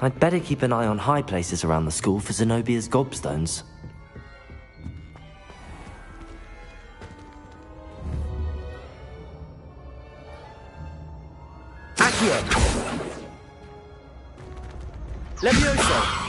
I'd better keep an eye on high places around the school for Zenobia's gobstones. Accio! Levioso!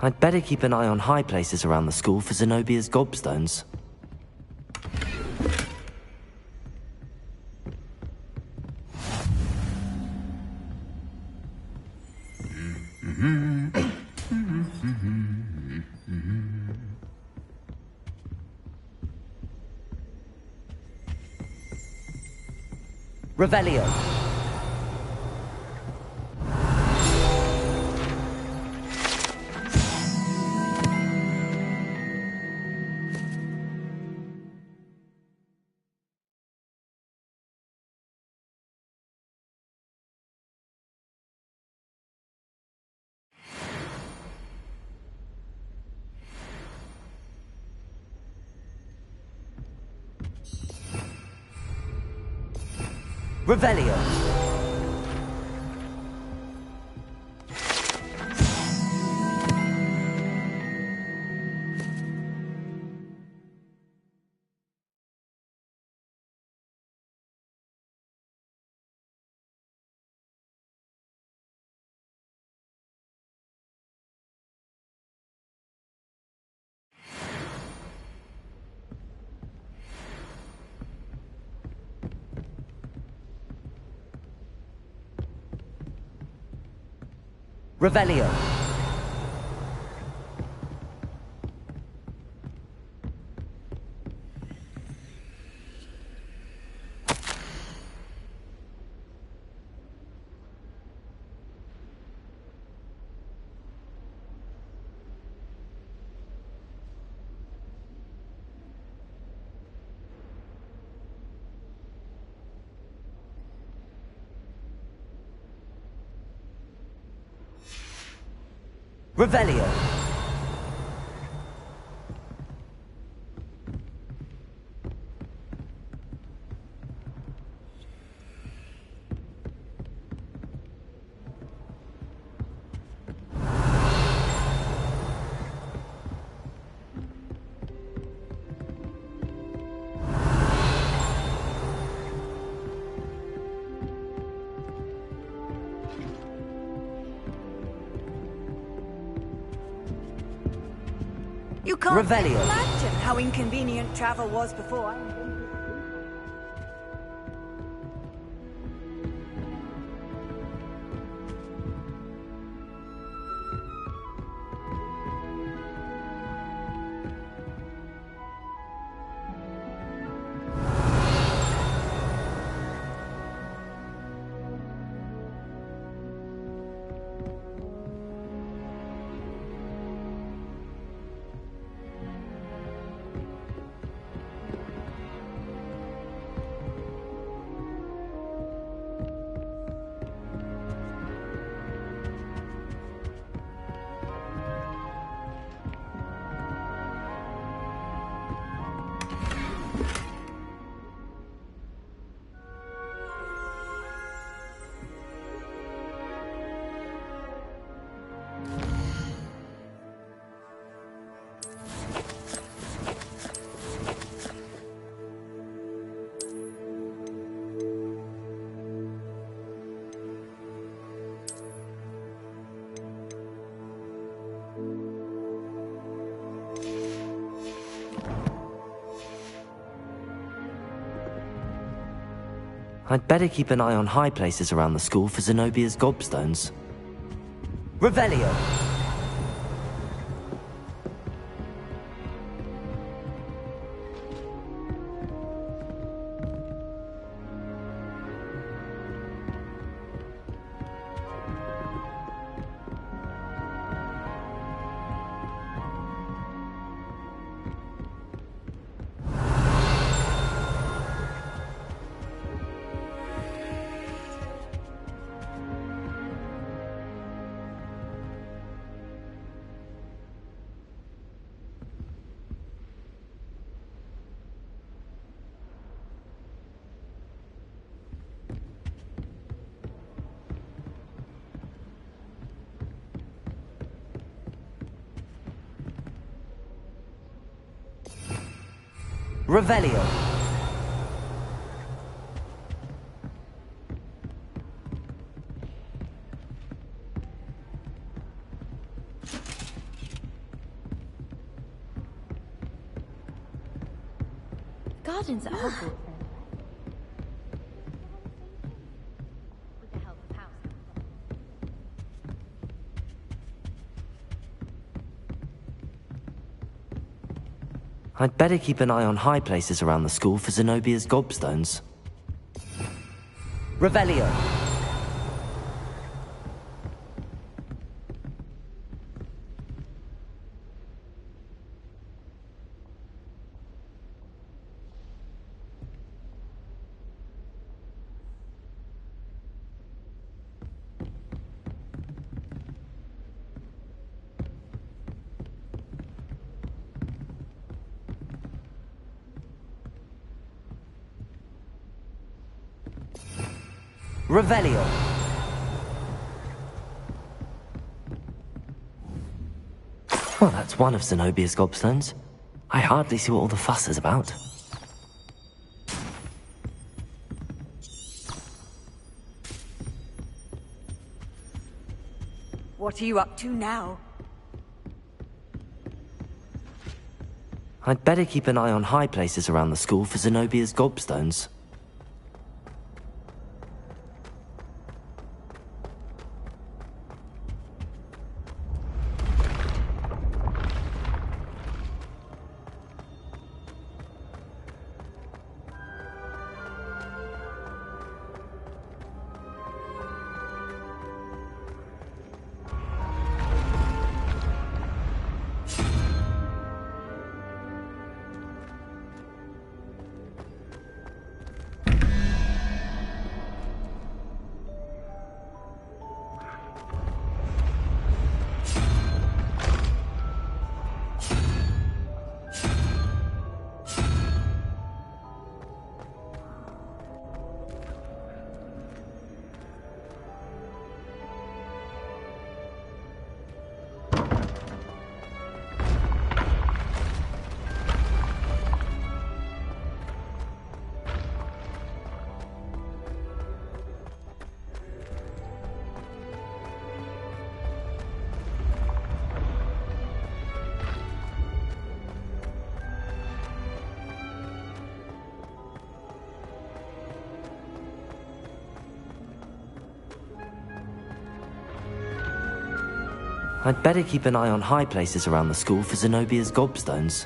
I'd better keep an eye on high places around the school for Zenobia's gobstones. Revelio. Revelio. Revelio. Revelio. You can't Revelio. imagine how inconvenient travel was before. I'd better keep an eye on high places around the school for Zenobia's gobstones. Revelio. Revelio. Gardens at Hogwarts. With the help of house. I'd better keep an eye on high places around the school for Zenobia's gobstones. Revelio. Revelio. Well, that's one of Zenobia's gobstones. I hardly see what all the fuss is about. What are you up to now? I'd better keep an eye on high places around the school for Zenobia's gobstones. I'd better keep an eye on high places around the school for Zenobia's gobstones.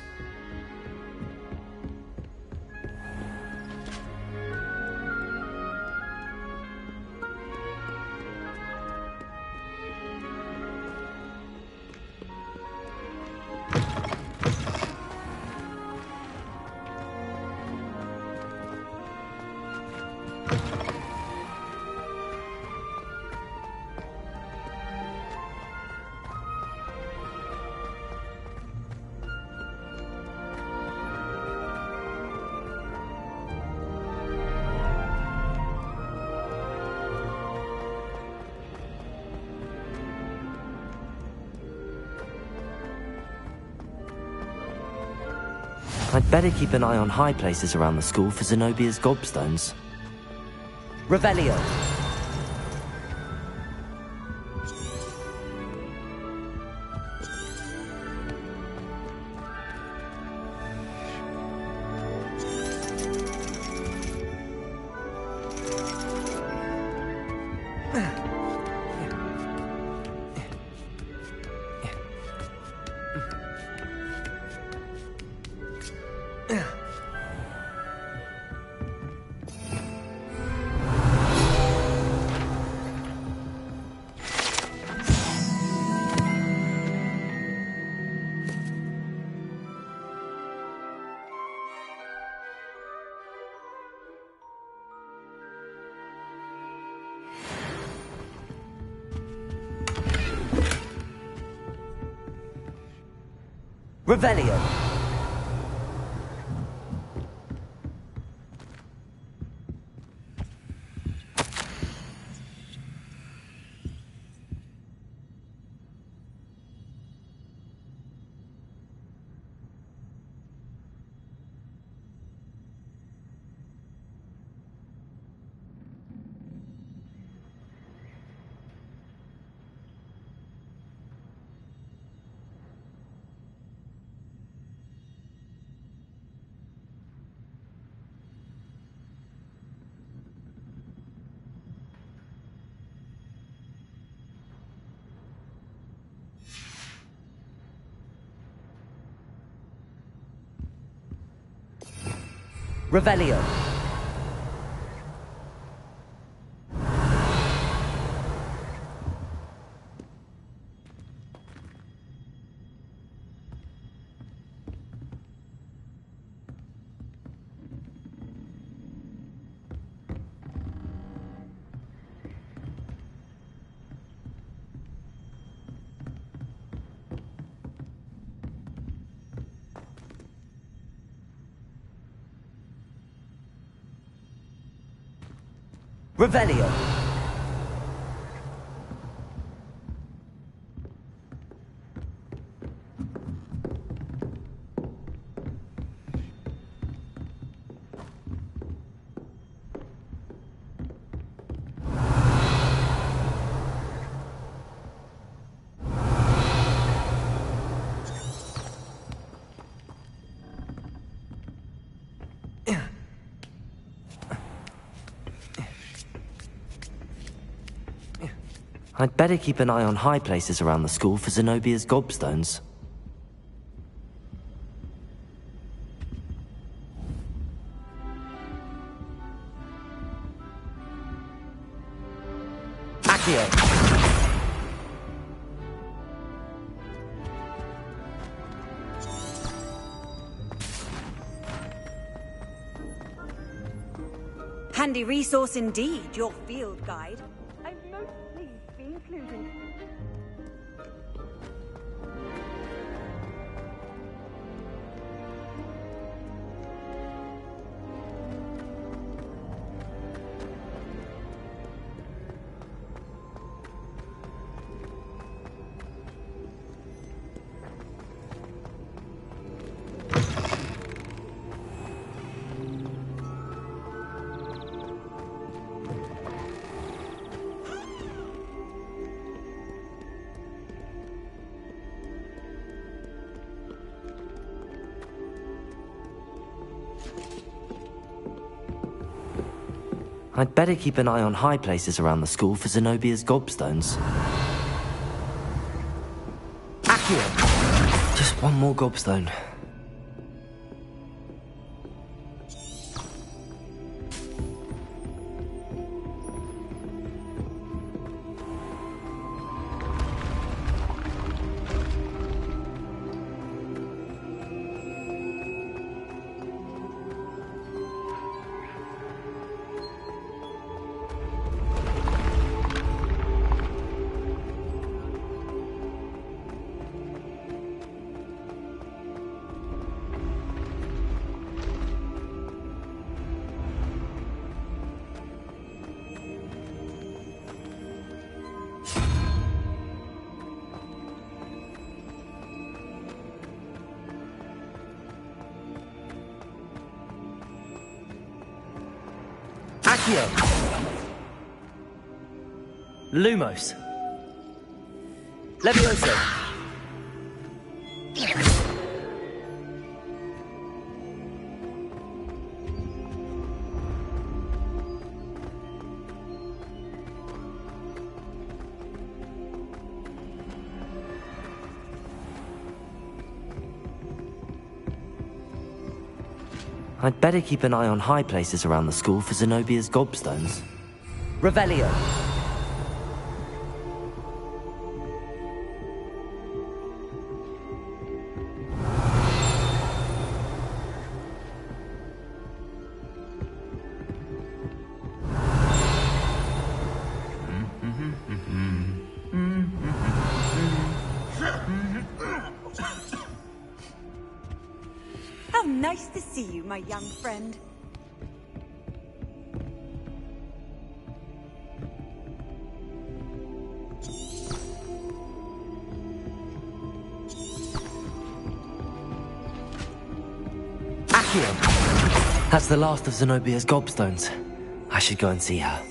I'd better keep an eye on high places around the school for Zenobia's gobstones. Revelio. Revelio. Revelio. Revelio. I'd better keep an eye on high places around the school for Zenobia's gobstones. Accio. Handy resource indeed, your field guide. I'm most pleased to be included. I'd better keep an eye on high places around the school for Zenobia's gobstones. Accio. Just one more gobstone. Accio. Lumos. Levioso. I'd better keep an eye on high places around the school for Zenobia's gobstones. Revelio. How nice to see you, my young friend. Accio. That's the last of Zenobia's gobstones. I should go and see her.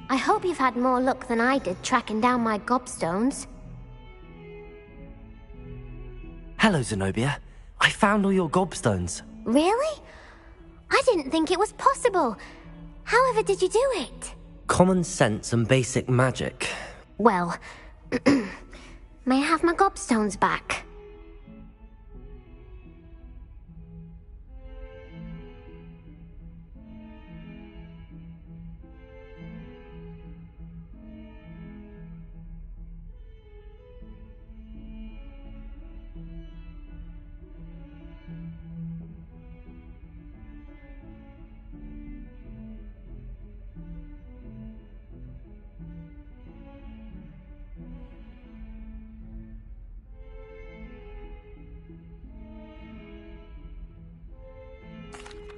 I hope you've had more luck than I did tracking down my gobstones. Hello, Zenobia. I found all your gobstones. Really? I didn't think it was possible. However did you do it? Common sense and basic magic. Well, may I have my gobstones back?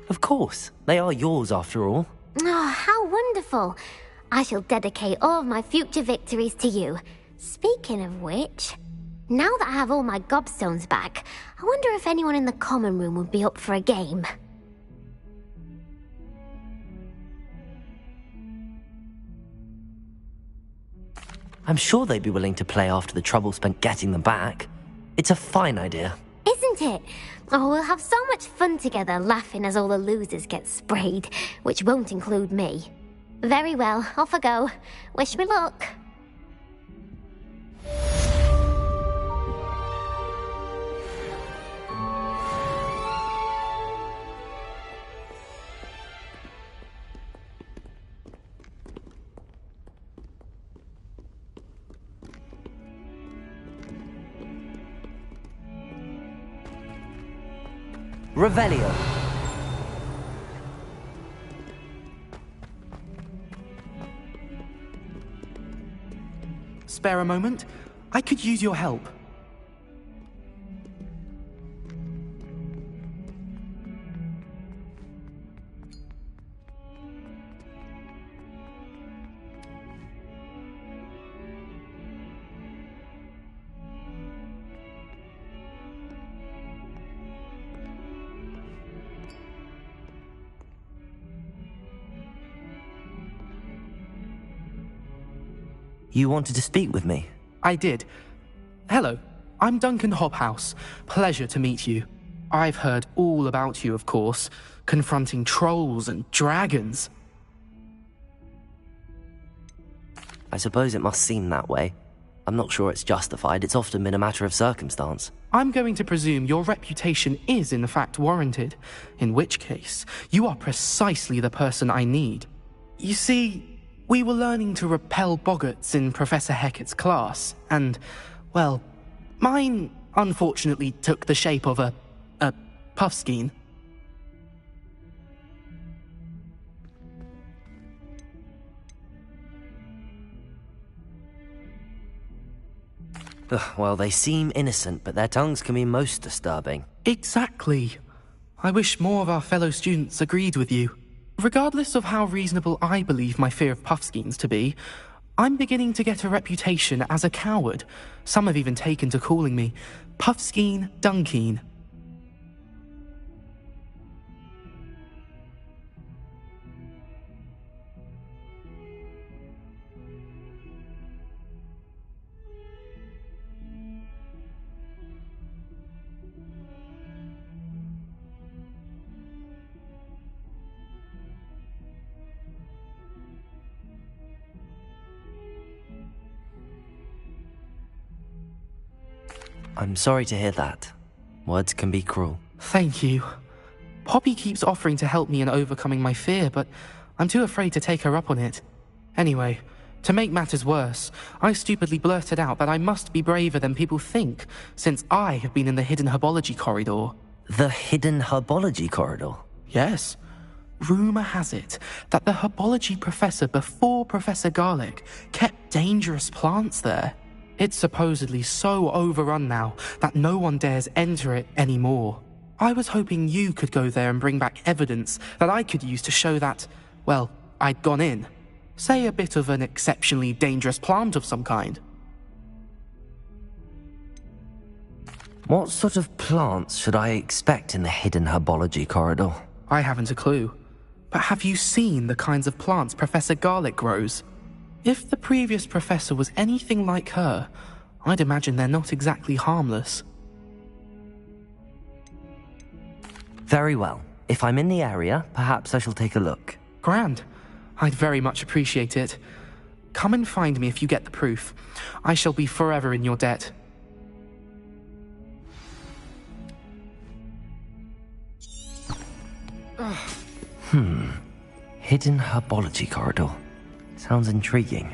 Of course, they are yours after all. Oh, how wonderful. I shall dedicate all of my future victories to you. Speaking of which, now that I have all my gobstones back, I wonder if anyone in the common room would be up for a game. I'm sure they'd be willing to play after the trouble spent getting them back. It's a fine idea. Isn't it? Oh, we'll have so much fun together laughing as all the losers get sprayed, which won't include me. Very well, off I go. Wish me luck. Revelio. Spare a moment? I could use your help. You wanted to speak with me? I did. Hello, I'm Duncan Hobhouse. Pleasure to meet you. I've heard all about you, of course, confronting trolls and dragons. I suppose it must seem that way. I'm not sure it's justified. It's often been a matter of circumstance. I'm going to presume your reputation is in fact warranted, in which case, you are precisely the person I need. You see, we were learning to repel boggarts in Professor Hecat's class, and, well, mine unfortunately took the shape of a puffskein. Ugh, well, they seem innocent, but their tongues can be most disturbing. Exactly. I wish more of our fellow students agreed with you. Regardless of how reasonable I believe my fear of puffskeins to be, I'm beginning to get a reputation as a coward. Some have even taken to calling me Puffskeen Dunkeen. I'm sorry to hear that. Words can be cruel. Thank you. Poppy keeps offering to help me in overcoming my fear, but I'm too afraid to take her up on it. Anyway, to make matters worse, I stupidly blurted out that I must be braver than people think, since I have been in the hidden herbology corridor. The hidden herbology corridor? Yes. Rumor has it that the herbology professor before Professor Garlic kept dangerous plants there. It's supposedly so overrun now that no one dares enter it anymore. I was hoping you could go there and bring back evidence that I could use to show that, well, I'd gone in. Say a bit of an exceptionally dangerous plant of some kind. What sort of plants should I expect in the hidden herbology corridor? I haven't a clue. But have you seen the kinds of plants Professor Garlic grows? If the previous professor was anything like her, I'd imagine they're not exactly harmless. Very well. If I'm in the area, perhaps I shall take a look. Grand. I'd very much appreciate it. Come and find me if you get the proof. I shall be forever in your debt. Hidden herbology corridor. Sounds intriguing.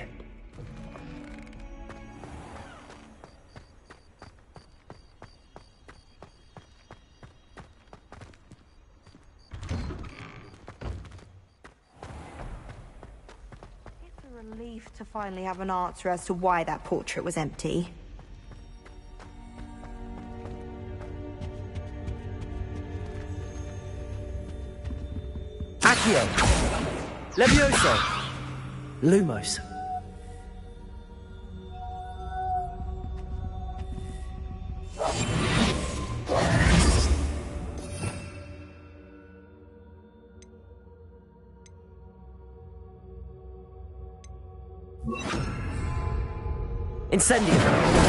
It's a relief to finally have an answer as to why that portrait was empty. Accio. Levioso. Lumos. Incendio.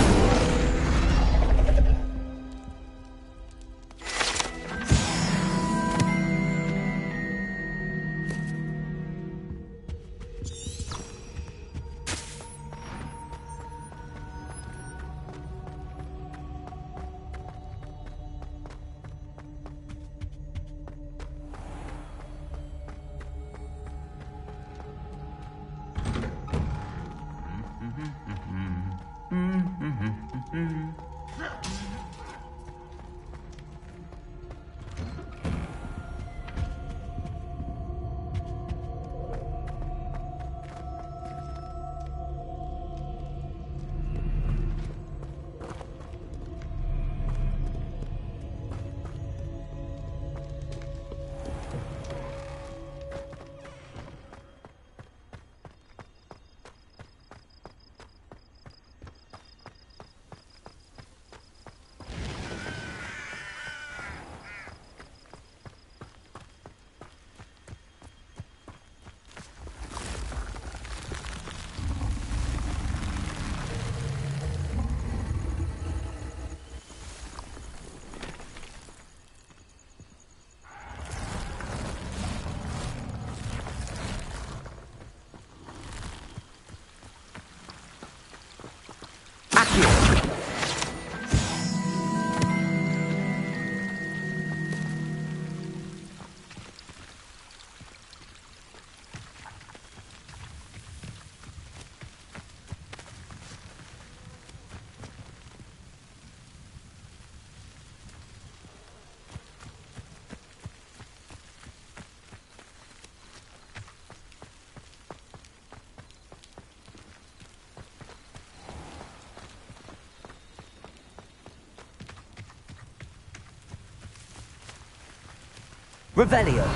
Revelio.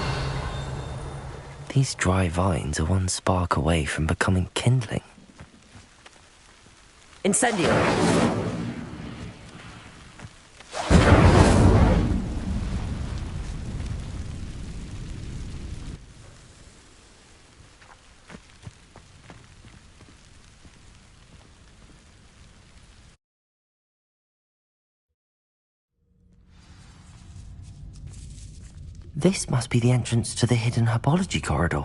These dry vines are one spark away from becoming kindling. Incendio. This must be the entrance to the hidden herbology corridor.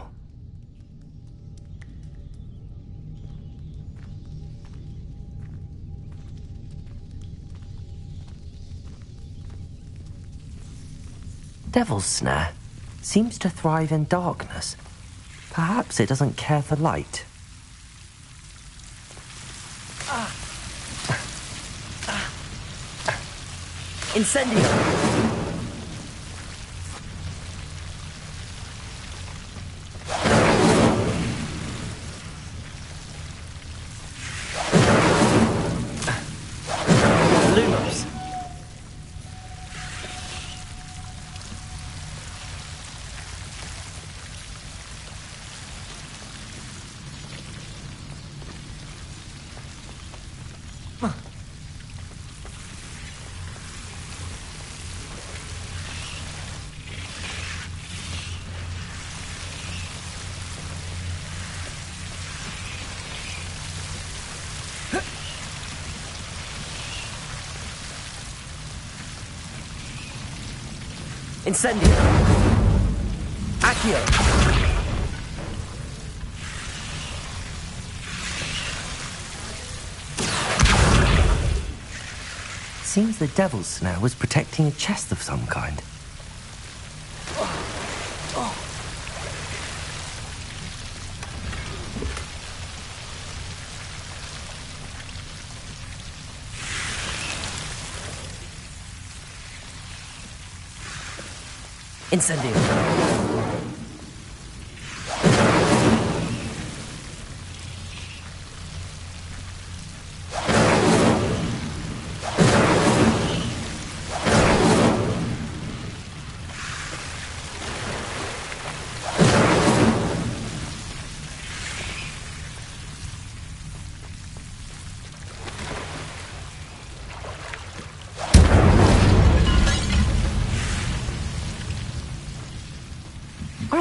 Devil's Snare seems to thrive in darkness. Perhaps it doesn't care for light. Incendio. Lumos. Incendio. Accio. Seems the Devil's Snare was protecting a chest of some kind. Incendio.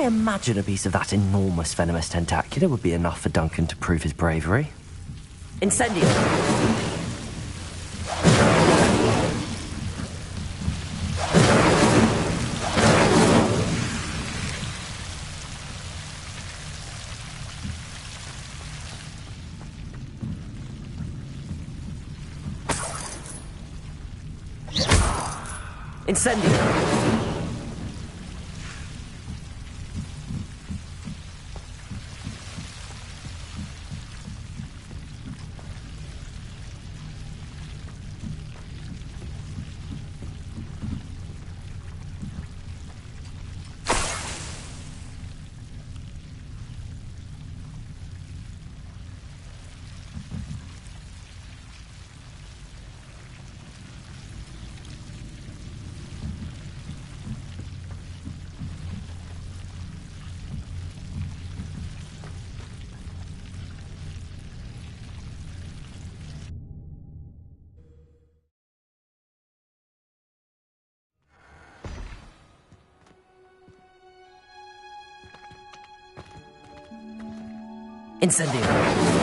imagine a piece of that enormous venomous tentacular would be enough for Duncan to prove his bravery. Incendio. Incendio. Incendio.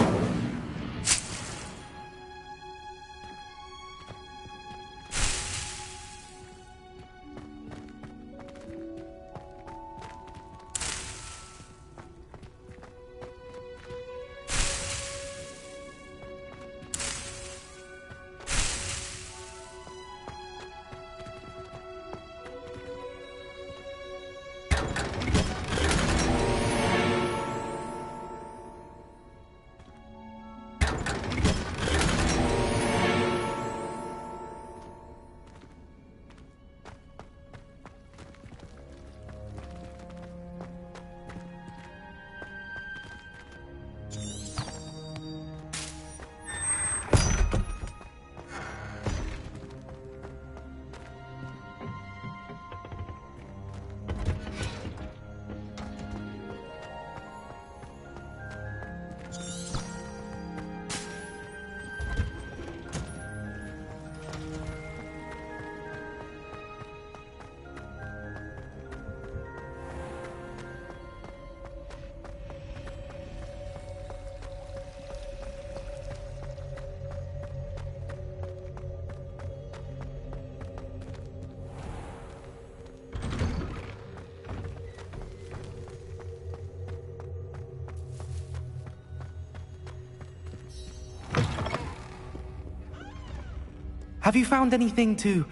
Have you found anything to,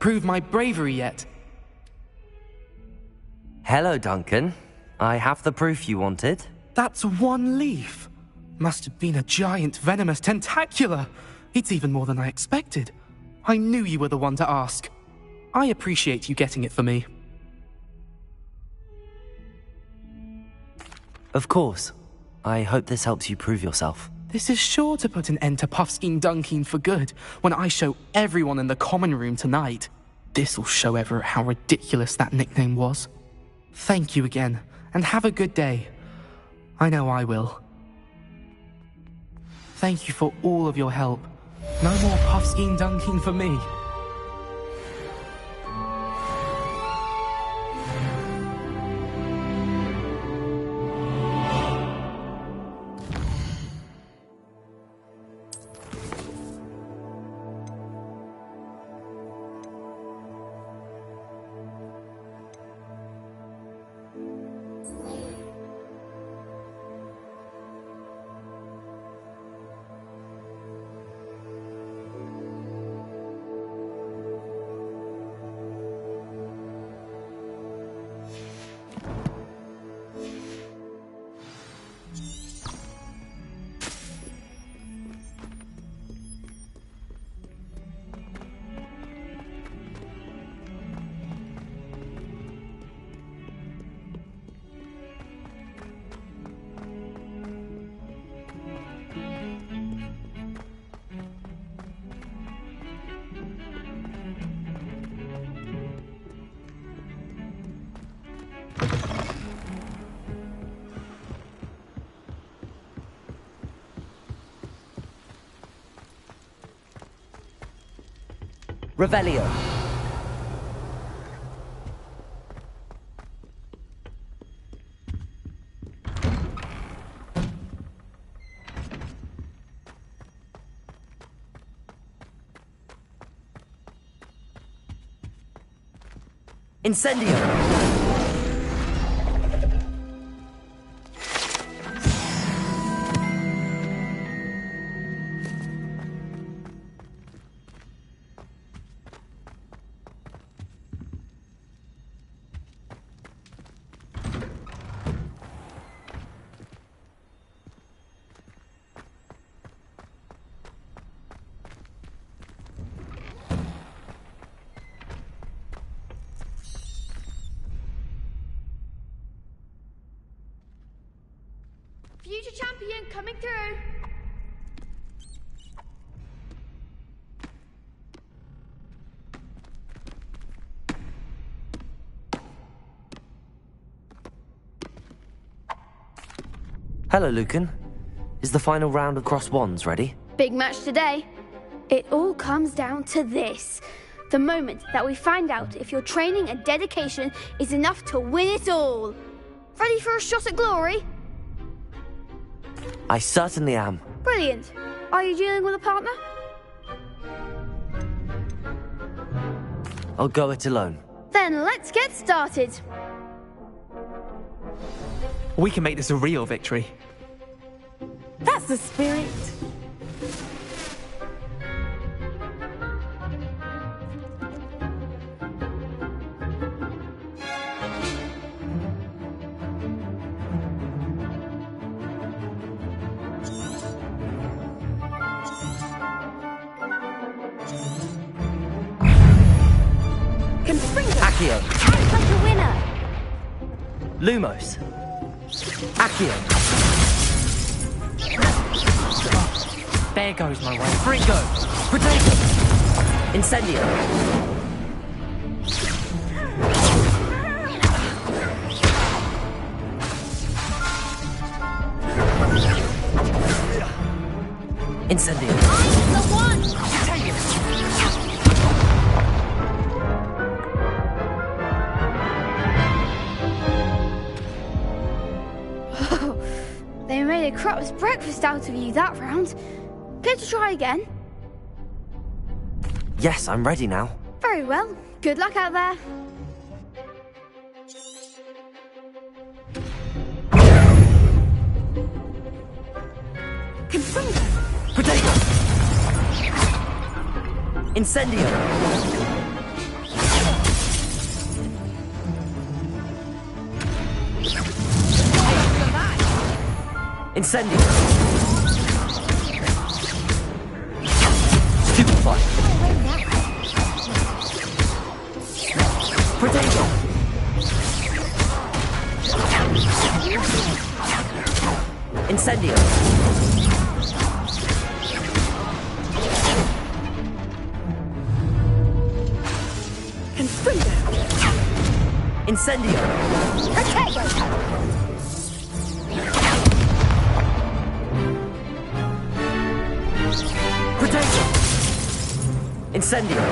prove my bravery yet? Hello, Duncan. I have the proof you wanted. That's one leaf. Must have been a giant venomous tentacula. It's even more than I expected. I knew you were the one to ask. I appreciate you getting it for me. Of course. I hope this helps you prove yourself. This is sure to put an end to Puffskein Dunkeen for good when I show everyone in the common room tonight. This'll show Everett how ridiculous that nickname was. Thank you again, and have a good day. I know I will. Thank you for all of your help. No more Puffskein Dunkeen for me. Revelio. Incendio! Future champion coming through. Hello, Lucan. Is the final round of Cross Wands ready? Big match today. It all comes down to this. The moment that we find out if your training and dedication is enough to win it all. Ready for a shot at glory? I certainly am. Brilliant. Are you dealing with a partner? I'll go it alone. Then let's get started. We can make this a real victory. That's the spirit. Accio. Sounds like a winner. Lumos. Accio. There goes my way. Fringo. Potato. Incendio. Incendio. I'm the one. They made a crap's breakfast out of you that round. Care to try again? Yes, I'm ready now. Very well. Good luck out there. Potato. Incendio. Incendio. Stupefy. Potato. Incendio. Incendio. Potato. Incendio.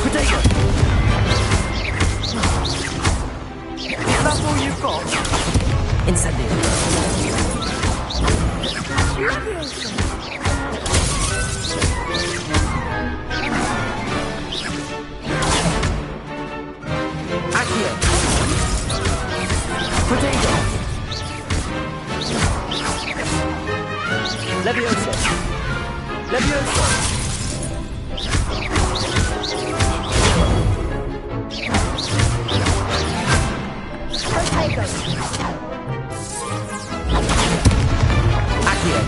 Potato. Is that all you've got? Incendio. Accio. Potato. Levioso. Levioso. Potato. Accio.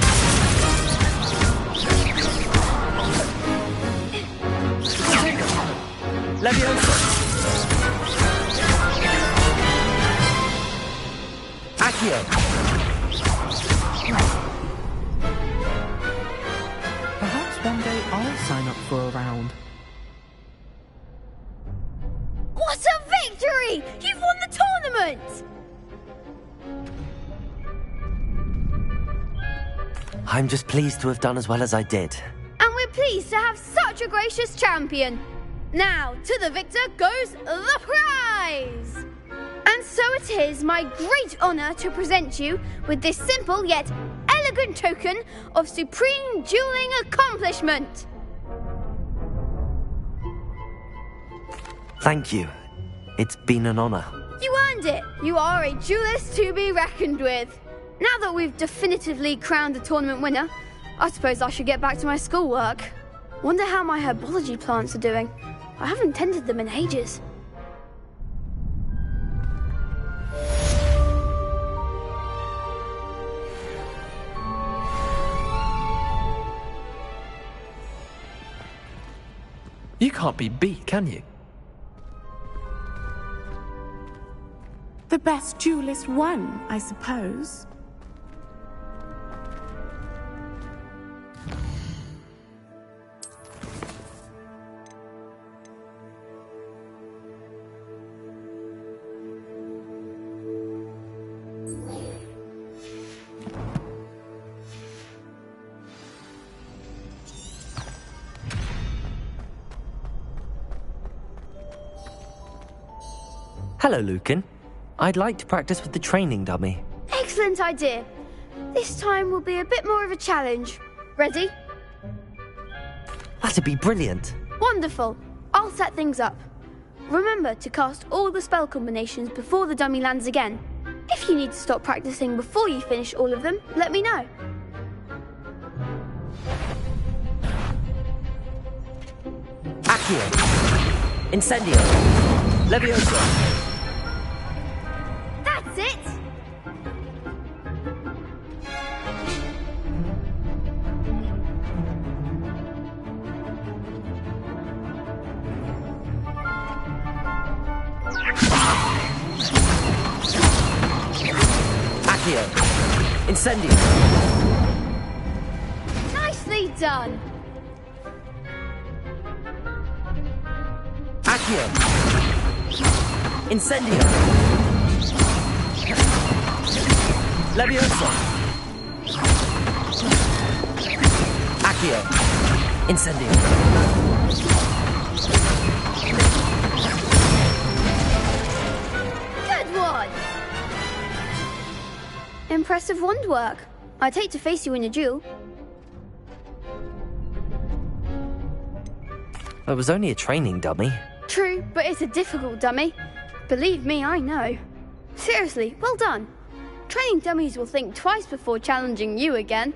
Levioso. Accio. Perhaps one day I'll sign up for a round. What a victory! You've won the tournament! I'm just pleased to have done as well as I did. And we're pleased to have such a gracious champion. Now, to the victor goes the prize! And so it is my great honour to present you with this simple yet elegant token of supreme dueling accomplishment. Thank you. It's been an honor. You earned it. You are a duelist to be reckoned with. Now that we've definitively crowned the tournament winner, I suppose I should get back to my schoolwork. Wonder how my herbology plants are doing. I haven't tended them in ages. You can't be beat, can you? The best duelist won, I suppose. Hello, Lucan. I'd like to practice with the training dummy. Excellent idea. This time will be a bit more of a challenge. Ready? That'd be brilliant. Wonderful. I'll set things up. Remember to cast all the spell combinations before the dummy lands again. If you need to stop practicing before you finish all of them, let me know. Accio. Incendio. Levioso. That's it! Accio. Incendio. Nicely done! Accio. Incendio. Levioso. Accio. Incendio. Good one! Impressive wand work. I'd hate to face you in a duel. It was only a training dummy. True, but it's a difficult dummy. Believe me, I know. Seriously, well done. Training dummies will think twice before challenging you again.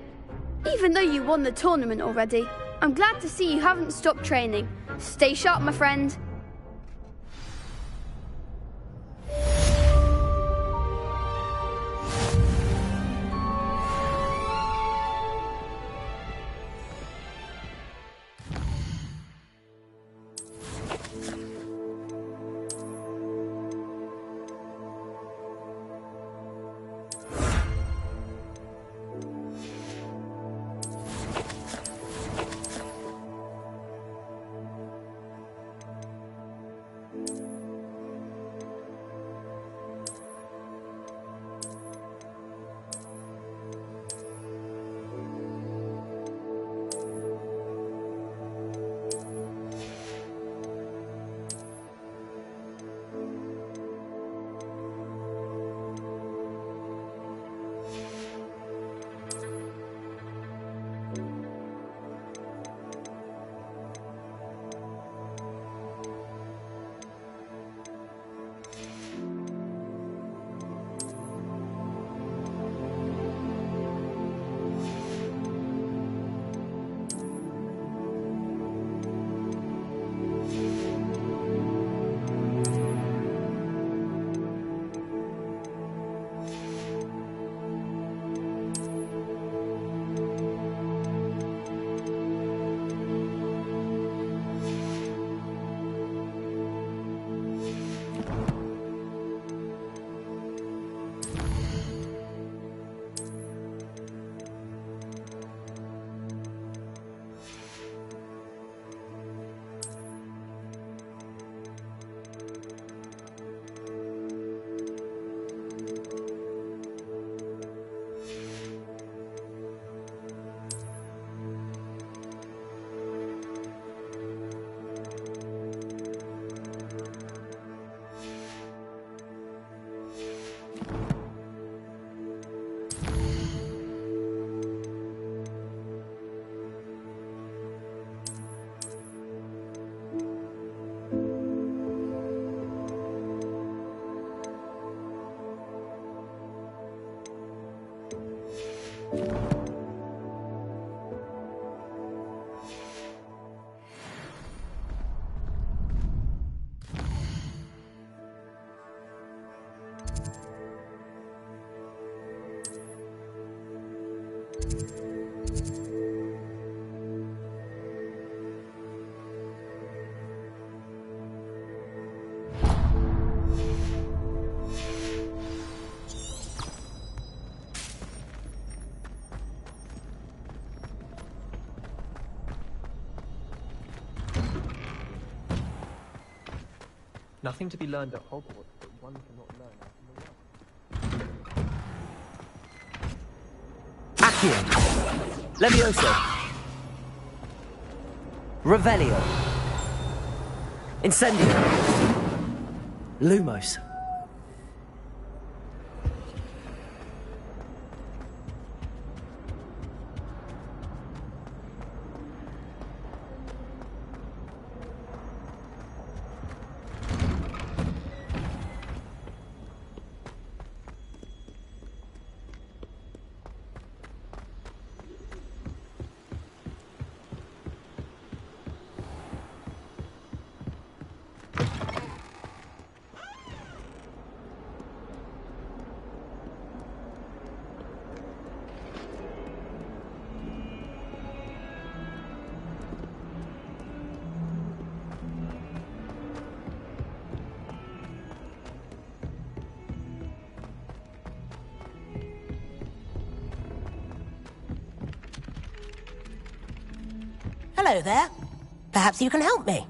Even though you won the tournament already, I'm glad to see you haven't stopped training. Stay sharp, my friend. Nothing to be learned at Hogwarts, but one cannot learn out in the world. Accio. Levioso. Revelio. Incendio. Lumos. Hello there. Perhaps you can help me.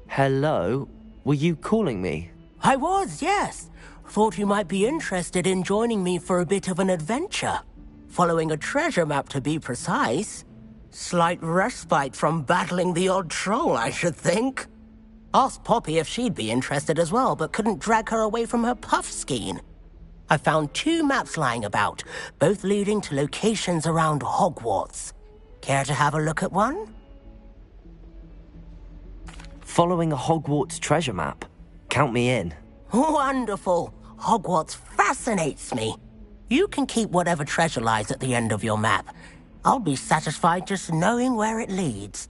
Hello? Were you calling me? I was, yes. Thought you might be interested in joining me for a bit of an adventure. Following a treasure map, to be precise. Slight respite from battling the odd troll, I should think. Asked Poppy if she'd be interested as well, but couldn't drag her away from her puff skein. I found 2 maps lying about, both leading to locations around Hogwarts. Care to have a look at one? Following a Hogwarts treasure map? Count me in. Wonderful. Hogwarts fascinates me. You can keep whatever treasure lies at the end of your map. I'll be satisfied just knowing where it leads.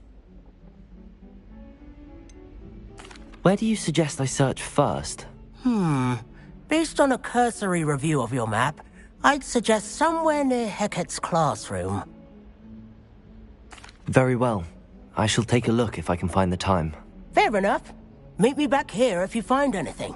Where do you suggest I search first? Based on a cursory review of your map, I'd suggest somewhere near Hecat's classroom. Very well. I shall take a look if I can find the time. Fair enough. Meet me back here if you find anything.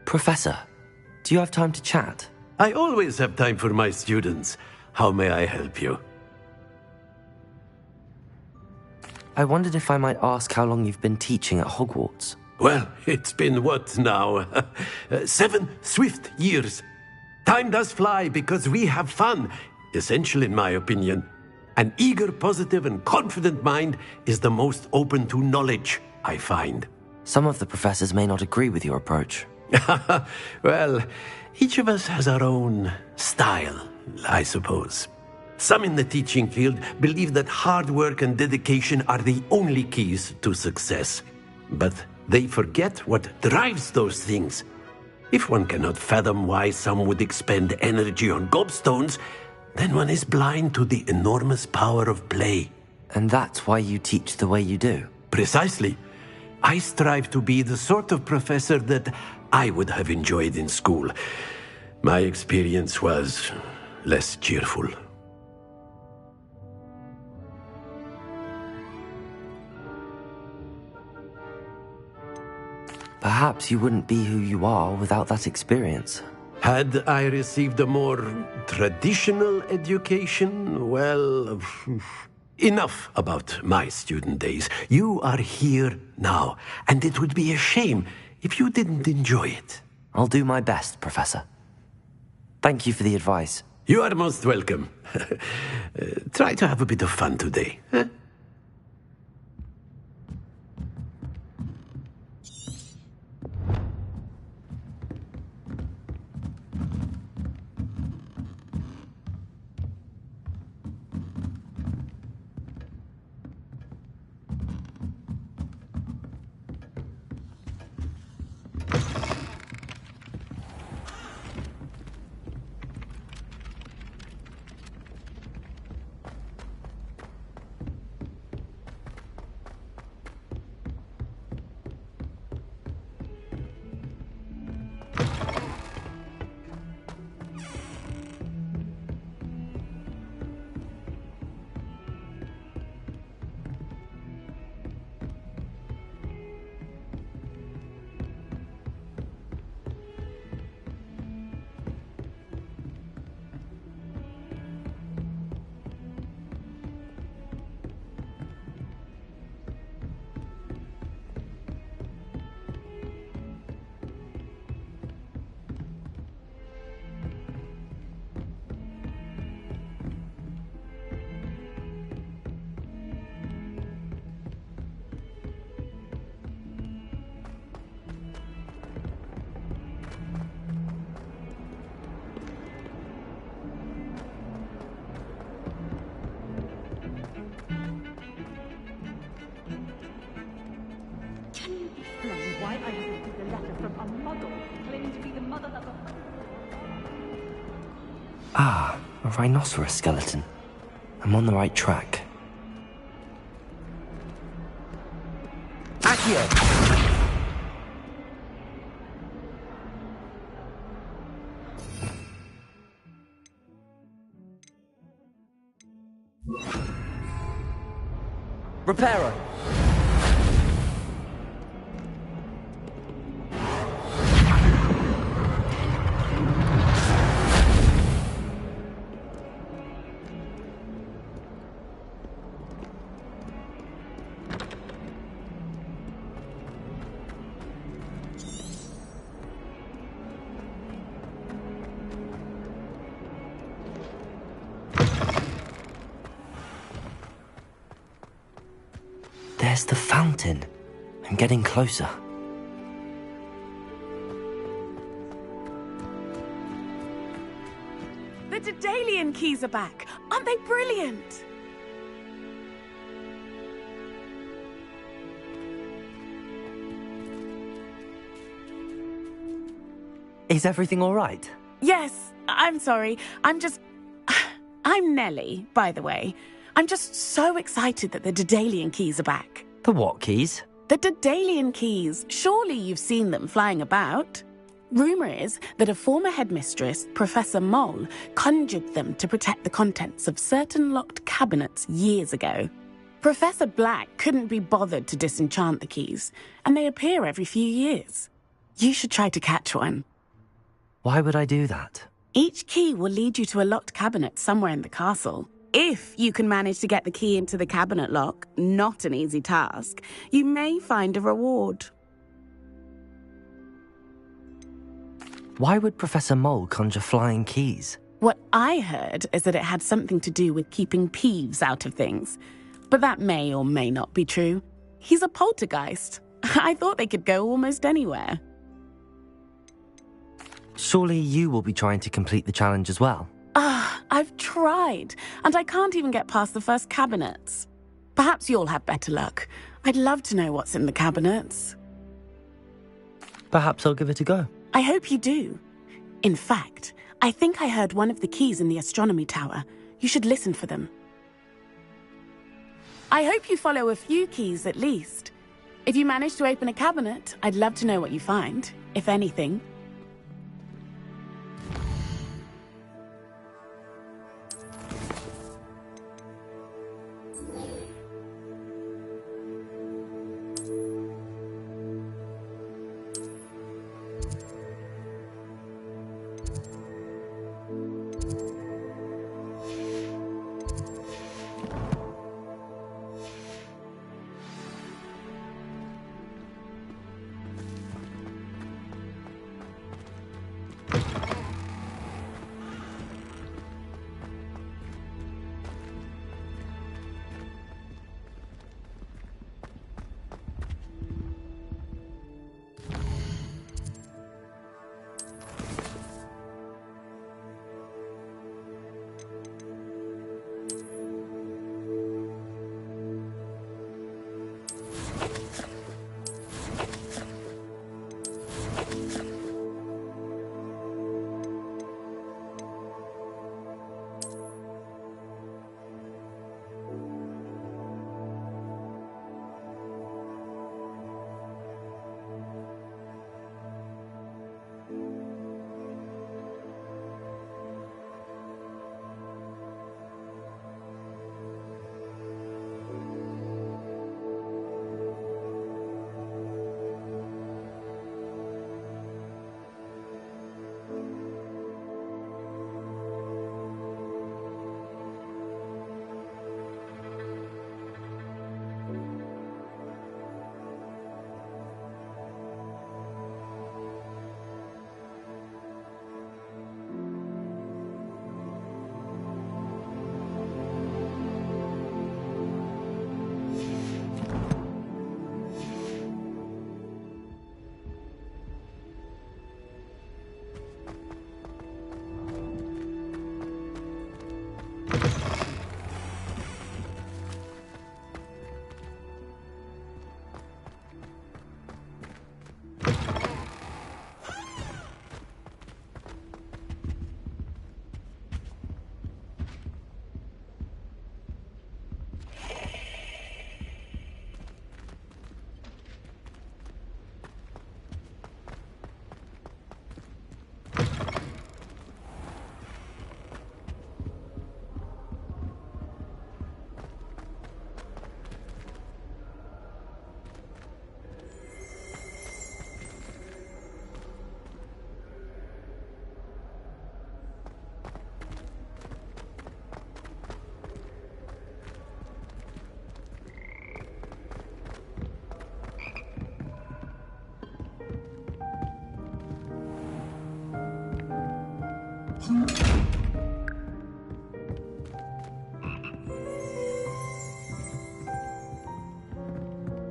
Professor, do you have time to chat? I always have time for my students. How may I help you? I wondered if I might ask how long you've been teaching at Hogwarts. Well, it's been what now? 7 swift years. Time does fly because we have fun. essential in my opinion. An eager, positive, and confident mind is the most open to knowledge, I find. Some of the professors may not agree with your approach. Well, each of us has our own style, I suppose. Some in the teaching field believe that hard work and dedication are the only keys to success. But they forget what drives those things. If one cannot fathom why some would expend energy on gobstones, then one is blind to the enormous power of play. And that's why you teach the way you do? Precisely. I strive to be the sort of professor that I would have enjoyed in school. My experience was less cheerful. Perhaps you wouldn't be who you are without that experience. Had I received a more traditional education, well, enough about my student days. You are here now, and it would be a shame if you didn't enjoy it. I'll do my best, Professor. Thank you for the advice. You are most welcome. Try to have a bit of fun today. Huh? Why I received a letter from a muggle claiming to be the mother of a... Ah, a rhinoceros skeleton. I'm on the right track. Accio! Reparo! There's the fountain. I'm getting closer. The Daedalian keys are back. Aren't they brilliant? Is everything all right? Yes, I'm sorry. I'm Nellie, by the way. I'm just so excited that the Daedalian keys are back. The what keys? The Daedalian keys. Surely you've seen them flying about. Rumour is that a former headmistress, Professor Mole, conjured them to protect the contents of certain locked cabinets years ago. Professor Black couldn't be bothered to disenchant the keys, and they appear every few years. You should try to catch one. Why would I do that? Each key will lead you to a locked cabinet somewhere in the castle. If you can manage to get the key into the cabinet lock, not an easy task, you may find a reward. Why would Professor Mole conjure flying keys? What I heard is that it had something to do with keeping Peeves out of things. But that may or may not be true. He's a poltergeist. I thought they could go almost anywhere. Surely you will be trying to complete the challenge as well. I've tried, and I can't even get past the first cabinets. Perhaps you'll have better luck. I'd love to know what's in the cabinets. Perhaps I'll give it a go. I hope you do. In fact, I think I heard one of the keys in the astronomy tower. You should listen for them. I hope you follow a few keys at least. If you manage to open a cabinet, I'd love to know what you find, if anything.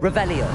Revelio.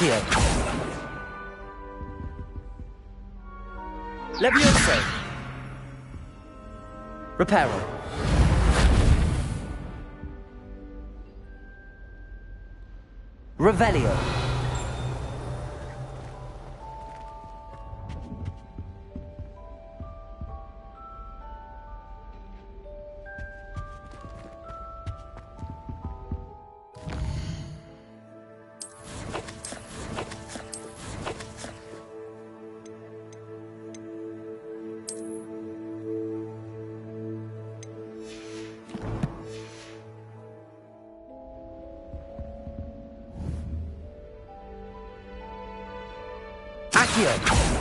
Accio. Levioso. Reparo. Revelio. Accio.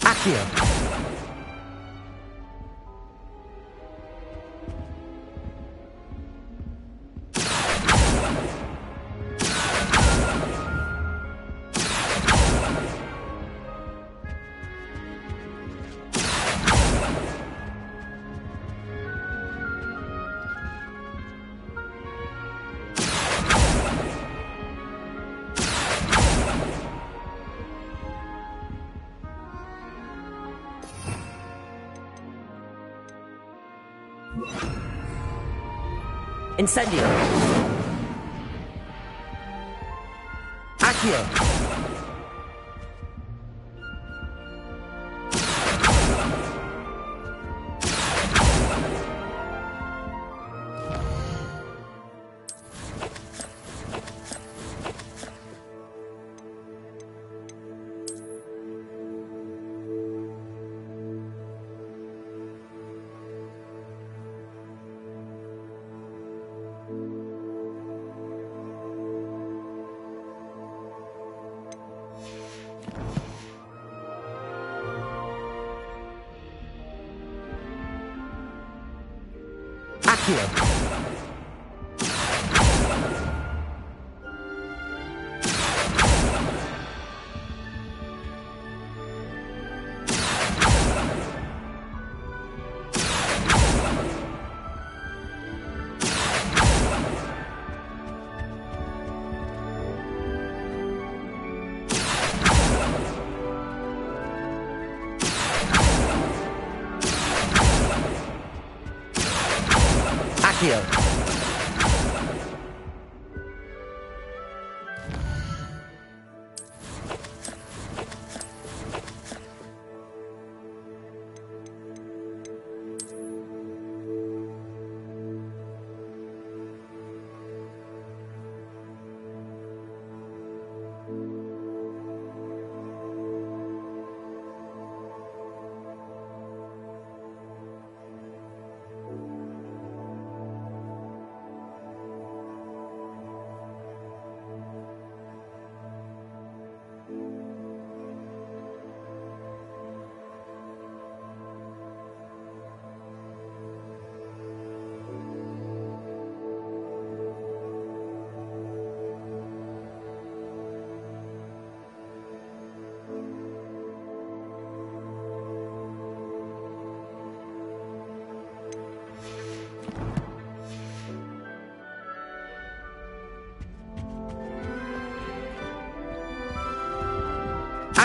Accio. Incendio. Accio. Accio. Accio.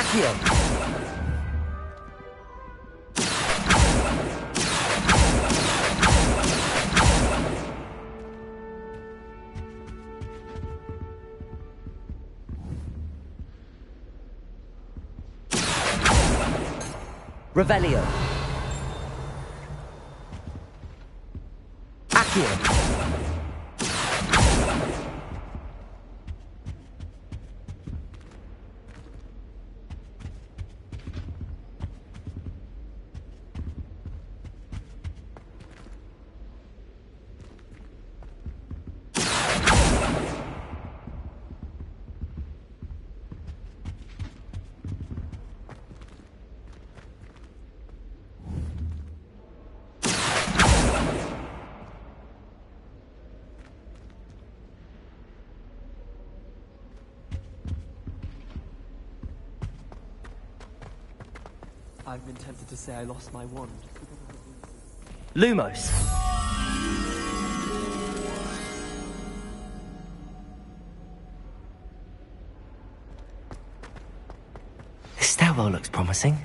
Accio. Revelio. Accio. I've been tempted to say I lost my wand. Lumos. This stairwell looks promising.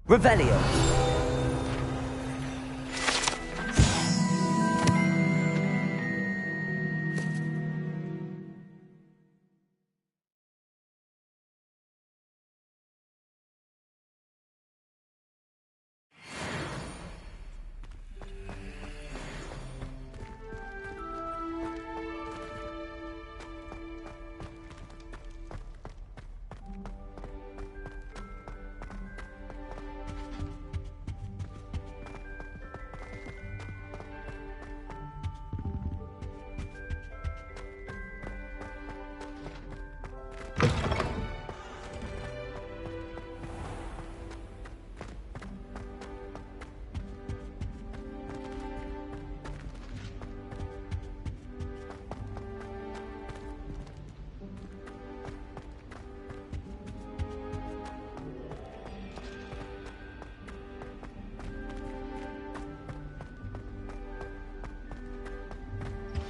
Revelio.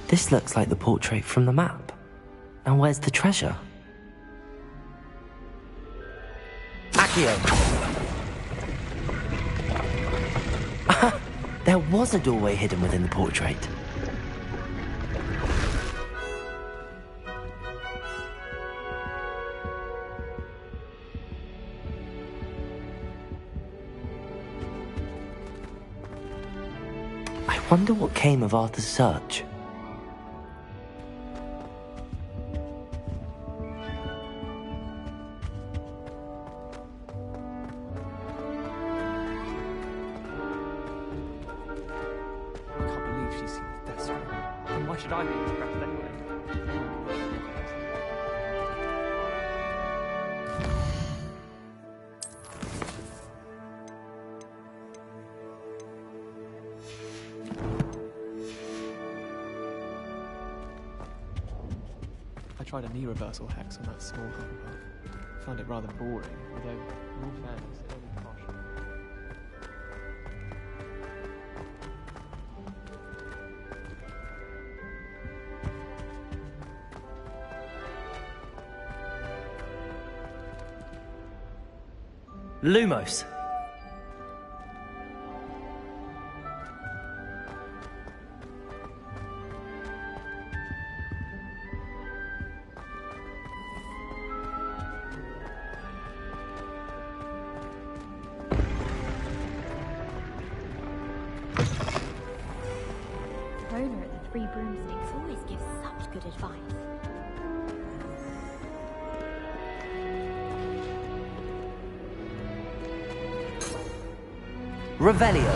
This looks like the portrait from the map. And where's the treasure? Accio! There was a doorway hidden within the portrait. I wonder what came of Arthur's search. Why should I be impressed anyway? I tried a knee reversal hex on that small Hufflepuff. Found it rather boring, although, in all fairness, it only partially. Lumos. The owner at the Three Broomsticks always gives such good advice. Revelio.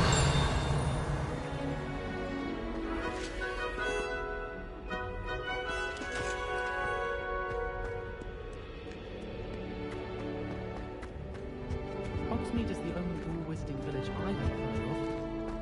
Hogsmeade is the only all-wizarding village I've ever heard of.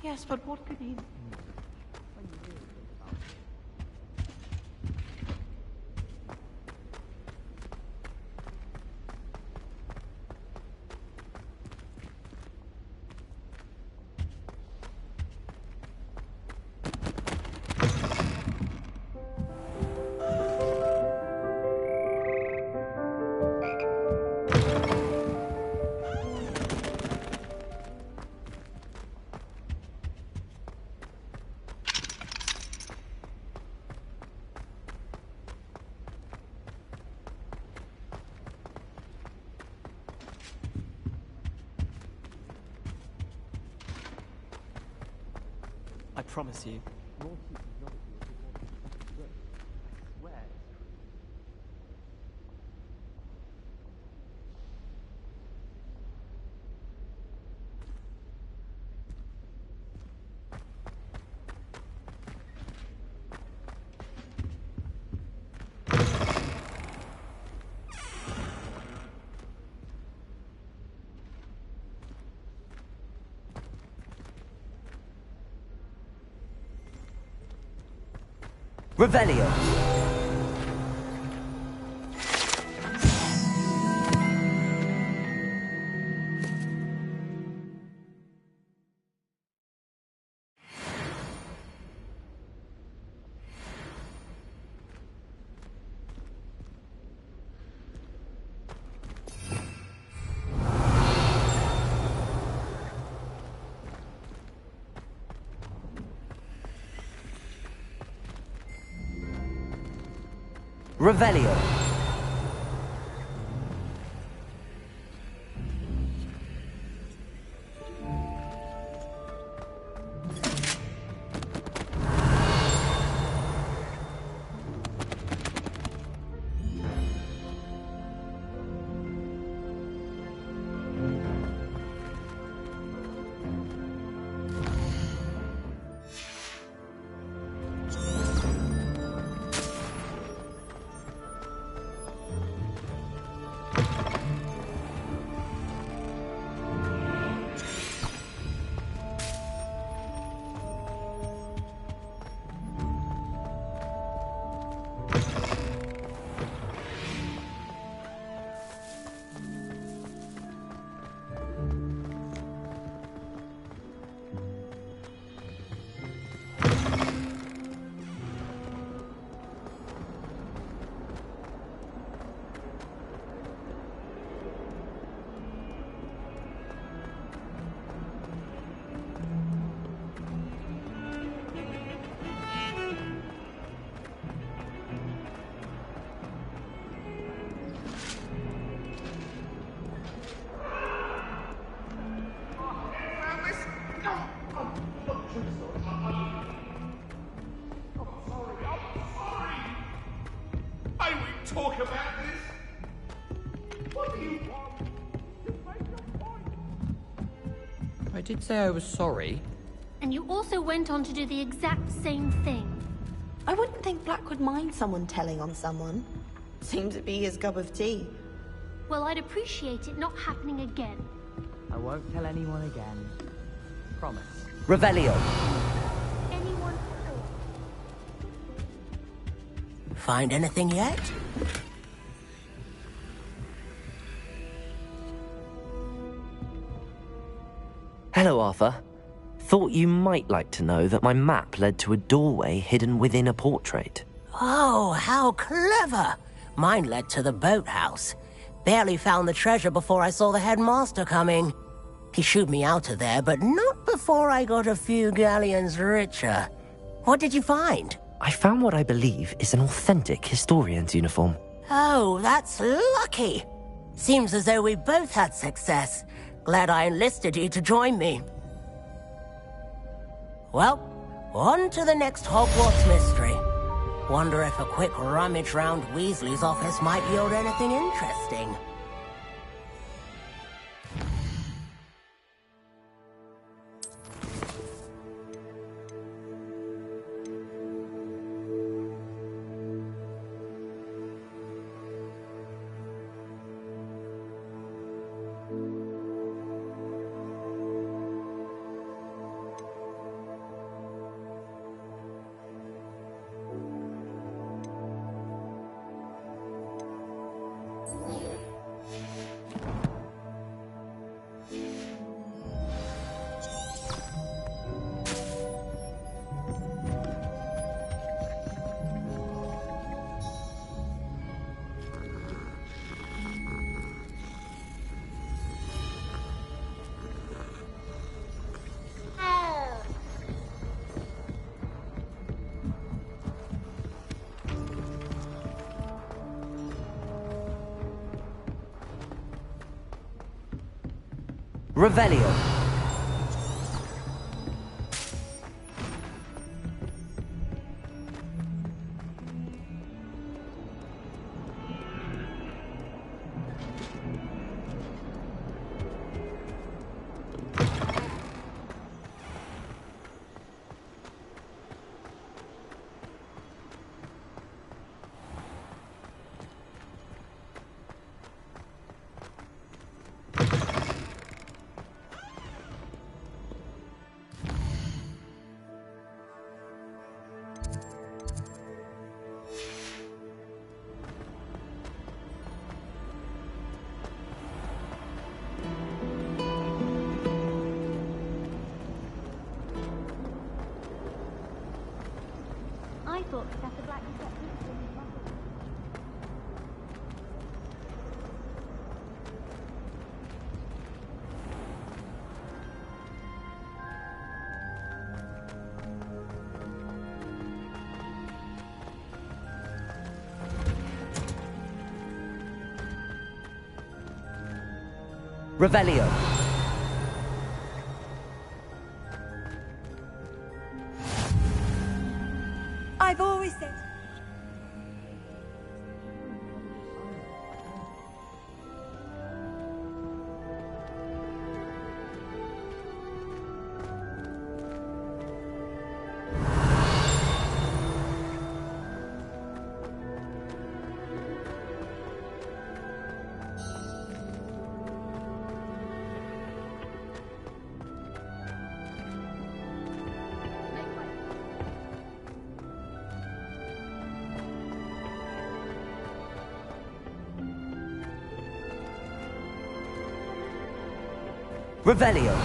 Yes, but what could he... I promise you. Your teacher's not at you if you want to. I swear. Revelio. Revelio. Talk about this? What do you want? Just make your point. I did say I was sorry. And you also went on to do the exact same thing. I wouldn't think Black would mind someone telling on someone. Seems to be his cup of tea. Well, I'd appreciate it not happening again. I won't tell anyone again. Promise. Revelio. Anyone Find anything yet? Hello, Arthur. Thought you might like to know that my map led to a doorway hidden within a portrait. Oh, how clever! Mine led to the boathouse. Barely found the treasure before I saw the headmaster coming. He shooed me out of there, but not before I got a few galleons richer. What did you find? I found what I believe is an authentic historian's uniform. Oh, that's lucky. Seems as though we both had success. Glad I enlisted you to join me. Well, on to the next Hogwarts mystery. Wonder if a quick rummage round Weasley's office might yield anything interesting. Revelio. I thought Professor Black was at Revelio. I've always said. Revelio.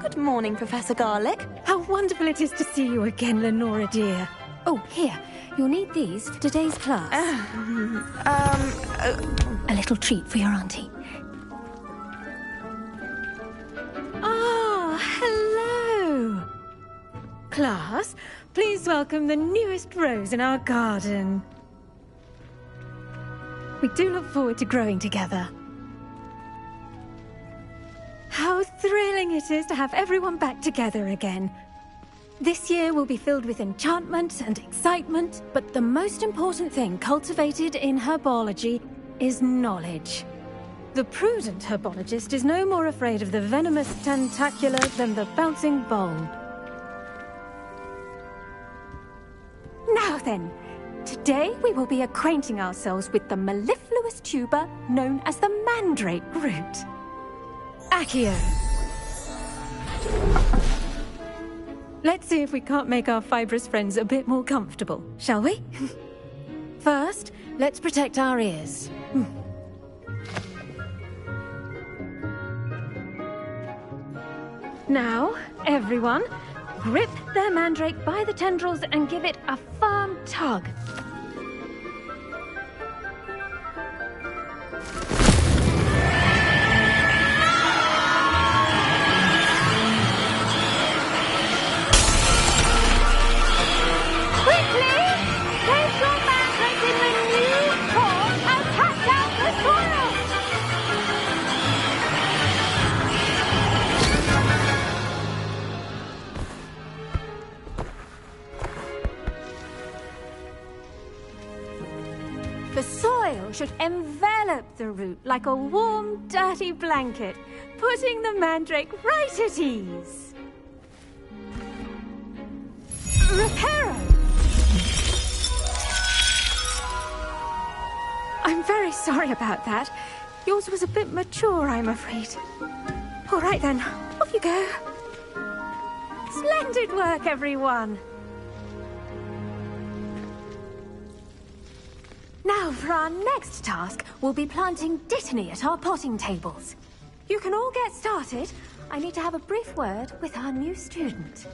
Good morning, Professor Garlic. How wonderful it is to see you again, Lenora dear. Oh, here. You'll need these for today's class. A little treat for your auntie. Ah, hello. Class, please welcome the newest rose in our garden. We do look forward to growing together. How thrilling it is to have everyone back together again. This year will be filled with enchantment and excitement, but the most important thing cultivated in herbology is knowledge. The prudent herbologist is no more afraid of the venomous tentacula than the bouncing bulb. Now then, today we will be acquainting ourselves with the mellifluous tuber known as the mandrake root. Accio. Let's see if we can't make our fibrous friends a bit more comfortable, shall we? First, let's protect our ears. Now, everyone, grip their mandrake by the tendrils and give it a firm tug. The soil should envelop the root like a warm, dirty blanket, putting the mandrake right at ease. Reparo! I'm very sorry about that. Yours was a bit mature, I'm afraid. All right then, off you go. Splendid work, everyone! Now, for our next task, we'll be planting Dittany at our potting tables. You can all get started. I need to have a brief word with our new student.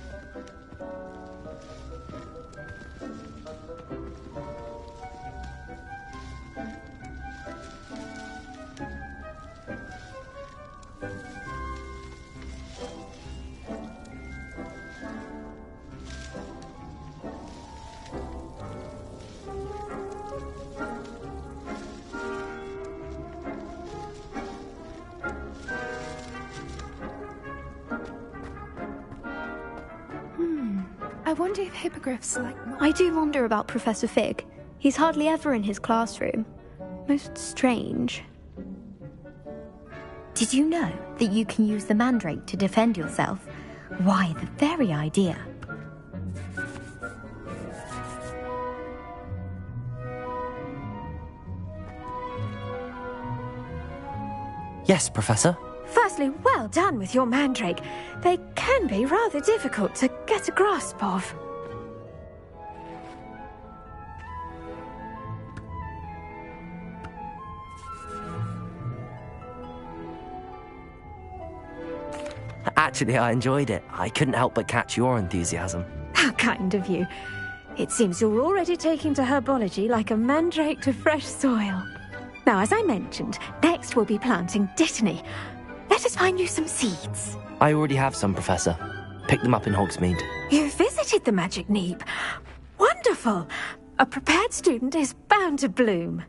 I wonder if hippogriffs like... I do wonder about Professor Fig. He's hardly ever in his classroom. Most strange. Did you know that you can use the mandrake to defend yourself? Why, the very idea. Yes, Professor? Firstly, well done with your mandrake. They can be rather difficult to get a grasp of. Actually, I enjoyed it. I couldn't help but catch your enthusiasm. How kind of you. It seems you're already taking to herbology like a mandrake to fresh soil. Now, as I mentioned, next we'll be planting Dittany. Let us find you some seeds. I already have some, Professor. Picked them up in Hogsmeade. You visited the Magic Neep. Wonderful! A prepared student is bound to bloom.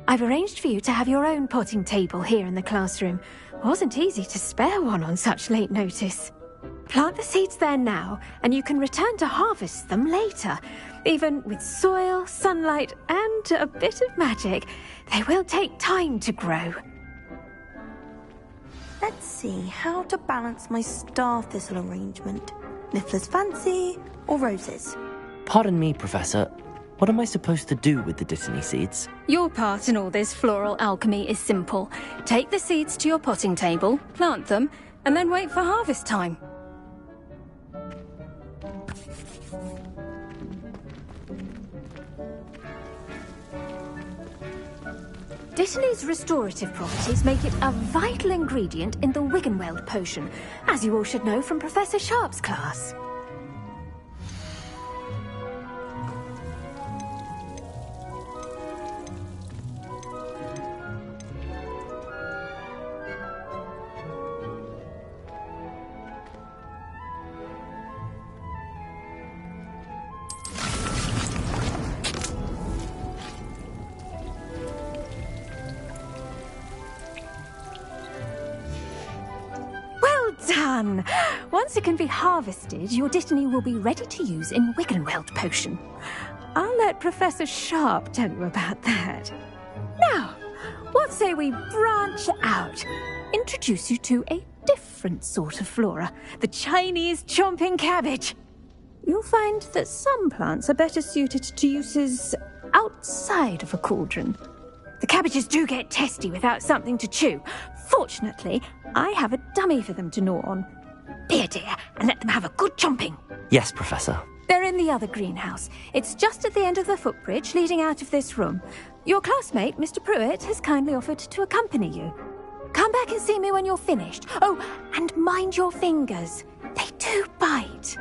I've arranged for you to have your own potting table here in the classroom. Wasn't easy to spare one on such late notice. Plant the seeds there now, and you can return to harvest them later. Even with soil, sunlight, and a bit of magic, they will take time to grow. Let's see how to balance my star thistle arrangement. Niffler's fancy or roses? Pardon me, Professor. What am I supposed to do with the Dittany seeds? Your part in all this floral alchemy is simple. Take the seeds to your potting table, plant them, and then wait for harvest time. Dittany's restorative properties make it a vital ingredient in the Wiggenweld potion, as you all should know from Professor Sharp's class. fun. Once it can be harvested, your Dittany will be ready to use in Wiggenweld potion. I'll let Professor Sharp tell you about that. Now, what say we branch out? Introduce you to a different sort of flora, the Chinese chomping cabbage. You'll find that some plants are better suited to uses outside of a cauldron. The cabbages do get testy without something to chew. Fortunately, I have a dummy for them to gnaw on. Be a dear and let them have a good chomping. Yes, Professor. They're in the other greenhouse. It's just at the end of the footbridge leading out of this room. Your classmate, Mr. Pruitt, has kindly offered to accompany you. Come back and see me when you're finished. Oh, and mind your fingers. They do bite.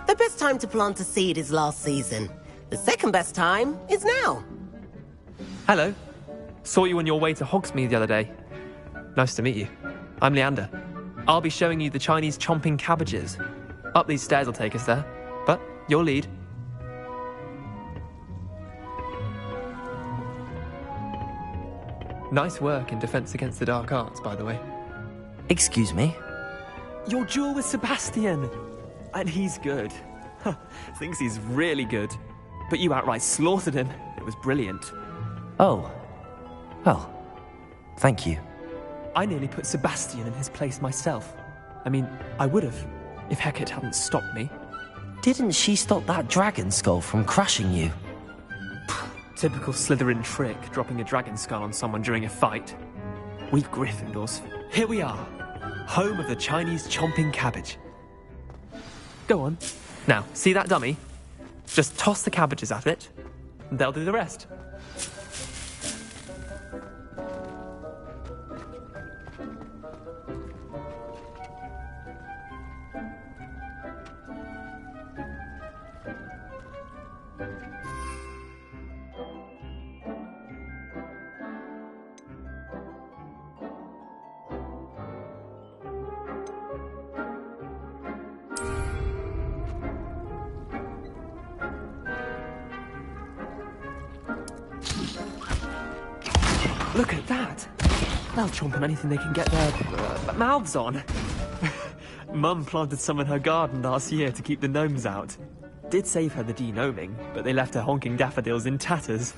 The best time to plant a seed is last season. The second best time is now. Hello. Saw you on your way to Hogsmeade the other day. Nice to meet you. I'm Leander. I'll be showing you the Chinese chomping cabbages. Up these stairs will take us there, but your lead. Nice work in Defense Against the Dark Arts, by the way. Excuse me? Your duel with Sebastian! And he's good. Thinks he's really good. But you outright slaughtered him. It was brilliant. Oh. Well, thank you. I nearly put Sebastian in his place myself. I mean, I would have, if Hecate hadn't stopped me. Didn't she stop that dragon skull from crushing you? Typical Slytherin trick, dropping a dragon skull on someone during a fight. We Gryffindors, here we are, home of the Chinese chomping cabbage. Go on. Now, see that dummy? Just toss the cabbages at it, and they'll do the rest. Look at that! They'll chomp on anything they can get their mouths on. Mum planted some in her garden last year to keep the gnomes out. Did save her the de-gnoming, but they left her honking daffodils in tatters.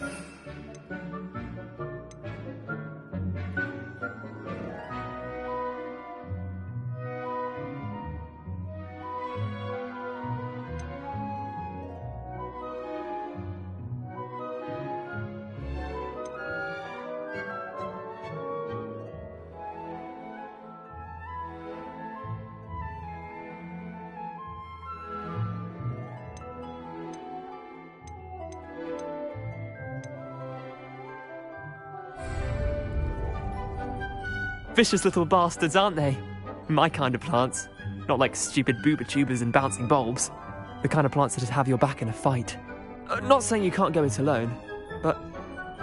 Vicious little bastards, aren't they? My kind of plants. Not like stupid booba tubers and bouncing bulbs. The kind of plants that'd have your back in a fight. Not saying you can't go it alone, but...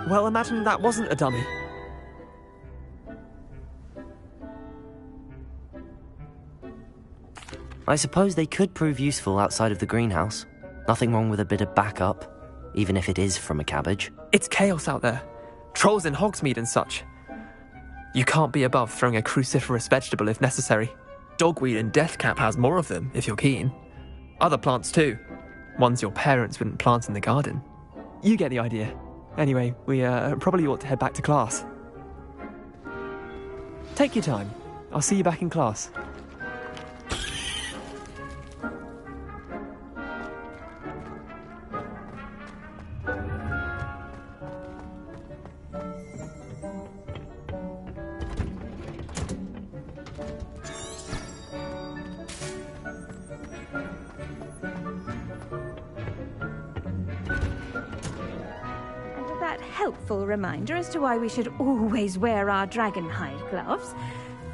well, imagine that wasn't a dummy. I suppose they could prove useful outside of the greenhouse. Nothing wrong with a bit of backup, even if it is from a cabbage. It's chaos out there. Trolls in Hogsmeade and such. You can't be above throwing a cruciferous vegetable if necessary. Dogweed and deathcap has more of them, if you're keen. Other plants too. Ones your parents wouldn't plant in the garden. You get the idea. Anyway, we probably ought to head back to class. Take your time. I'll see you back in class. Helpful reminder as to why we should always wear our dragon hide gloves.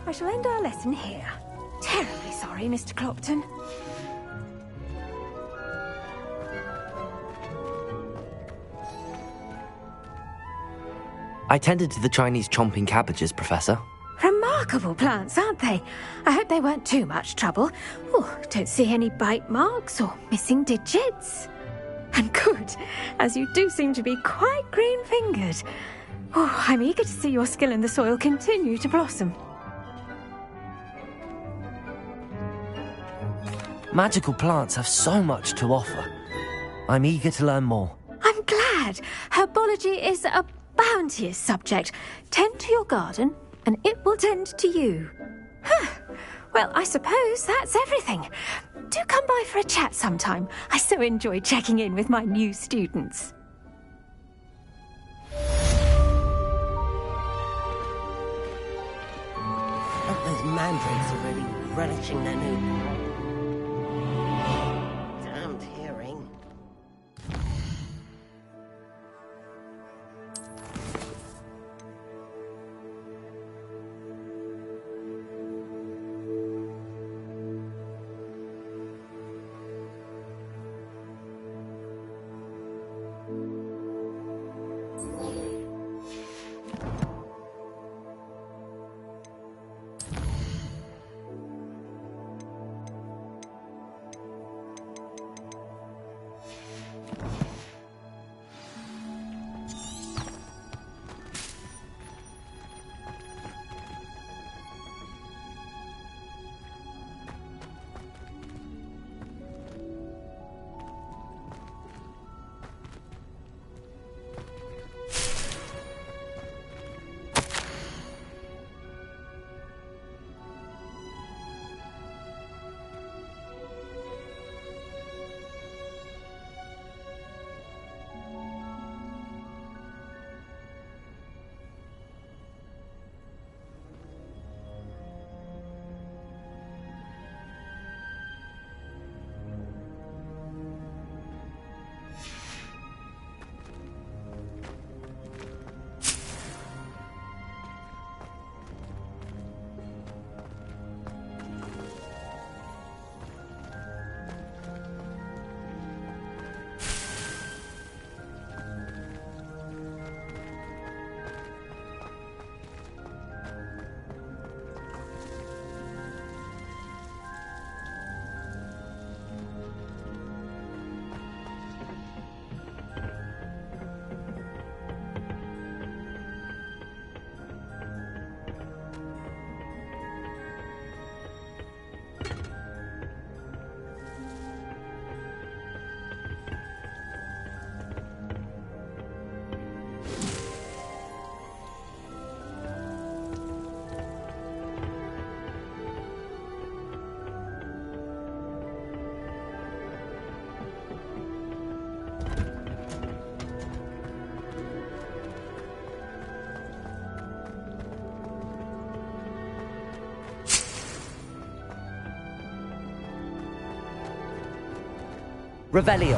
I shall end our lesson here. Terribly sorry, Mr. Clopton. I tended to the Chinese chomping cabbages, Professor. Remarkable plants, aren't they? I hope they weren't too much trouble. Oh, don't see any bite marks or missing digits. And good, as you do seem to be quite green-fingered. Oh, I'm eager to see your skill in the soil continue to blossom. Magical plants have so much to offer. I'm eager to learn more. I'm glad. Herbology is a bounteous subject. Tend to your garden, and it will tend to you. Well, I suppose that's everything. Do come by for a chat sometime. I so enjoy checking in with my new students. Those mandrakes are really relishing their new... damned hearing. Revelio.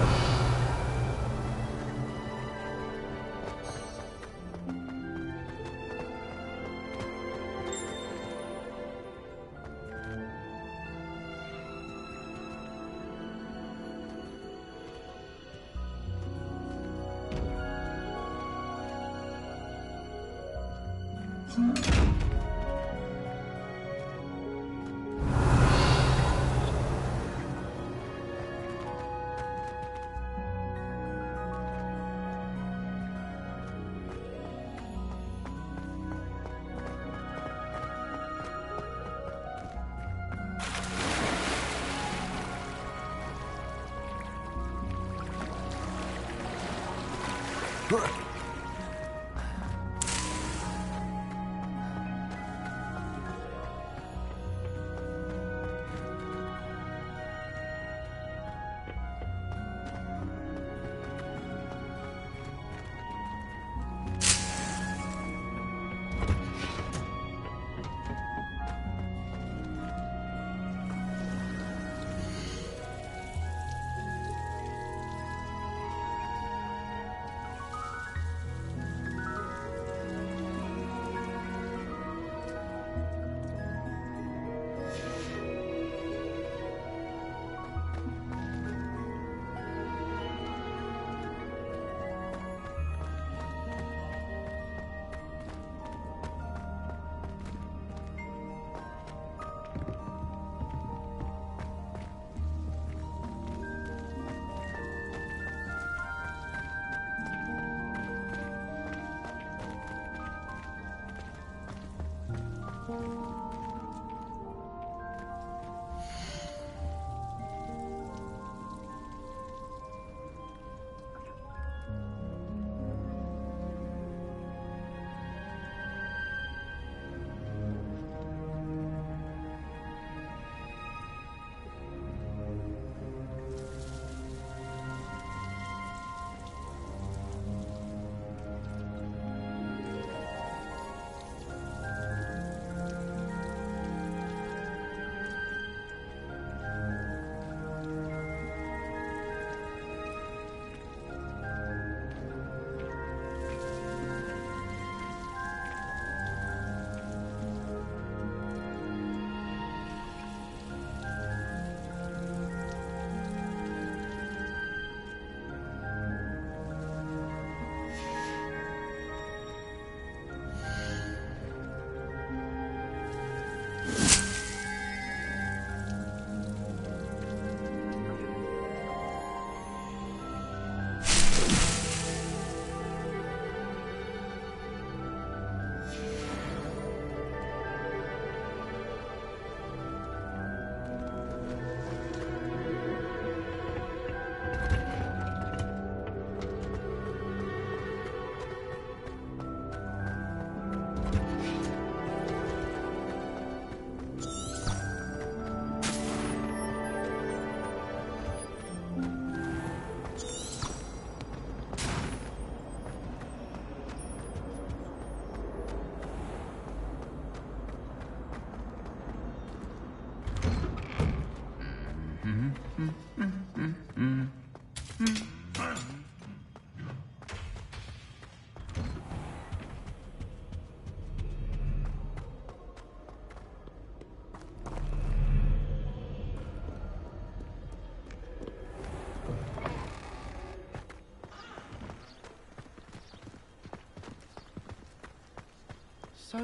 So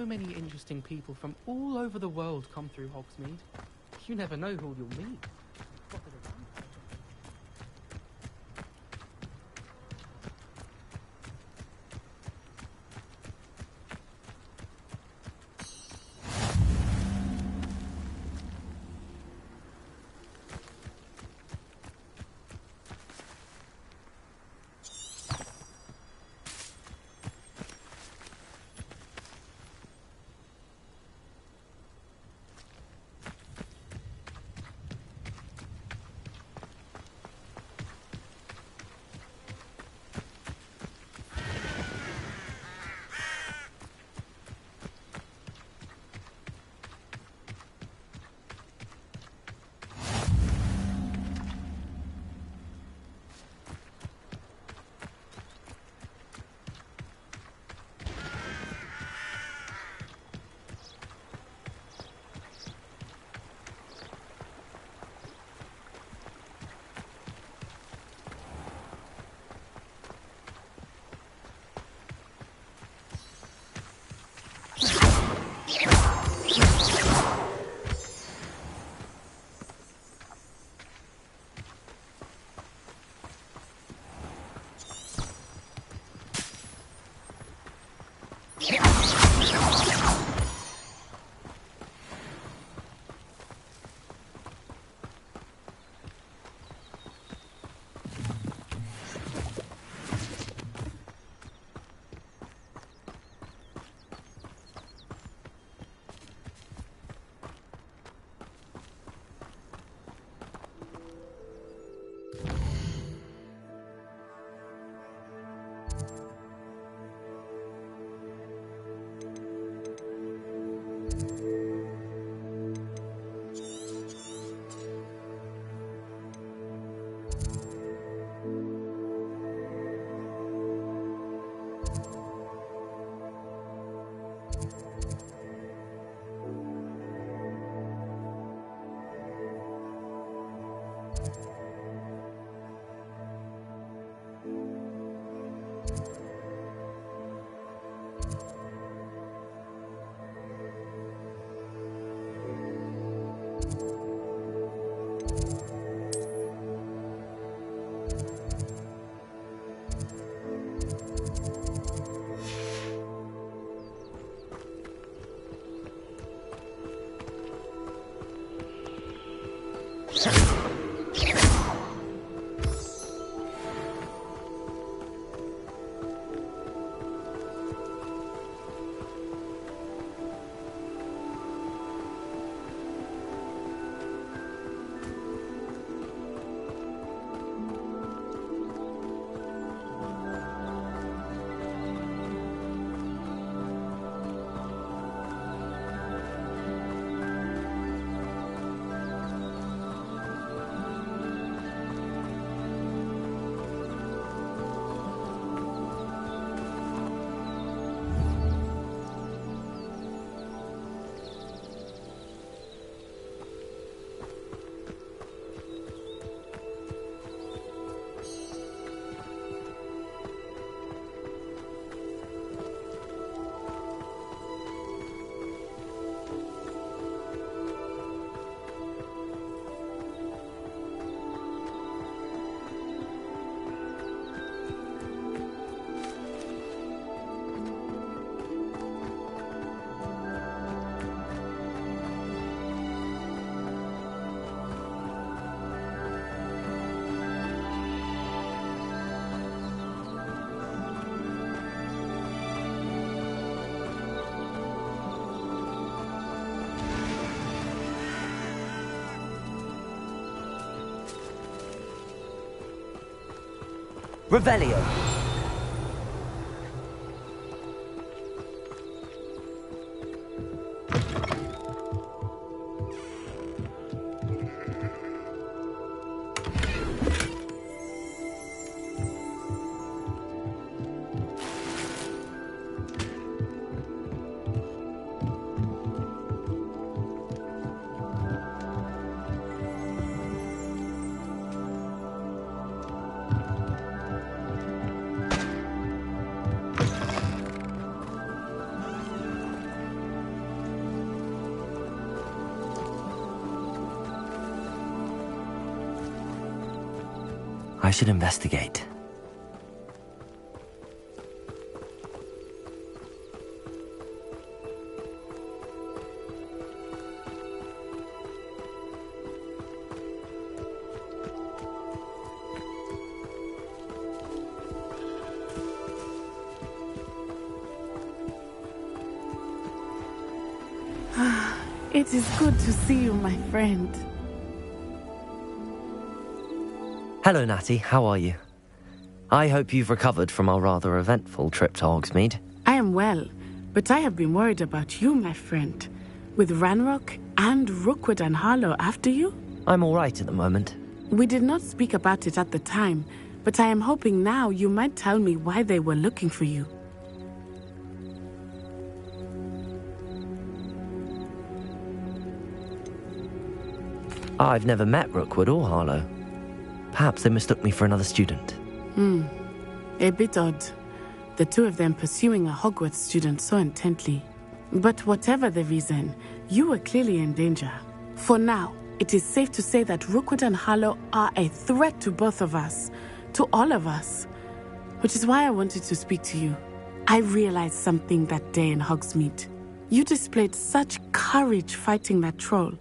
many interesting people from all over the world come through Hogsmeade. You never know who you'll meet. Revelio. I should investigate. It is good to see you, my friend. Hello, Natty. How are you? I hope you've recovered from our rather eventful trip to Hogsmeade. I am well, but I have been worried about you, my friend. With Ranrock and Rookwood and Harlow after you? I'm all right at the moment. We did not speak about it at the time, but I am hoping now you might tell me why they were looking for you. I've never met Rookwood or Harlow. Perhaps they mistook me for another student. A bit odd. The two of them pursuing a Hogwarts student so intently. But whatever the reason, you were clearly in danger. For now, it is safe to say that Rookwood and Harlow are a threat to both of us. To all of us. Which is why I wanted to speak to you. I realized something that day in Hogsmeade. You displayed such courage fighting that troll.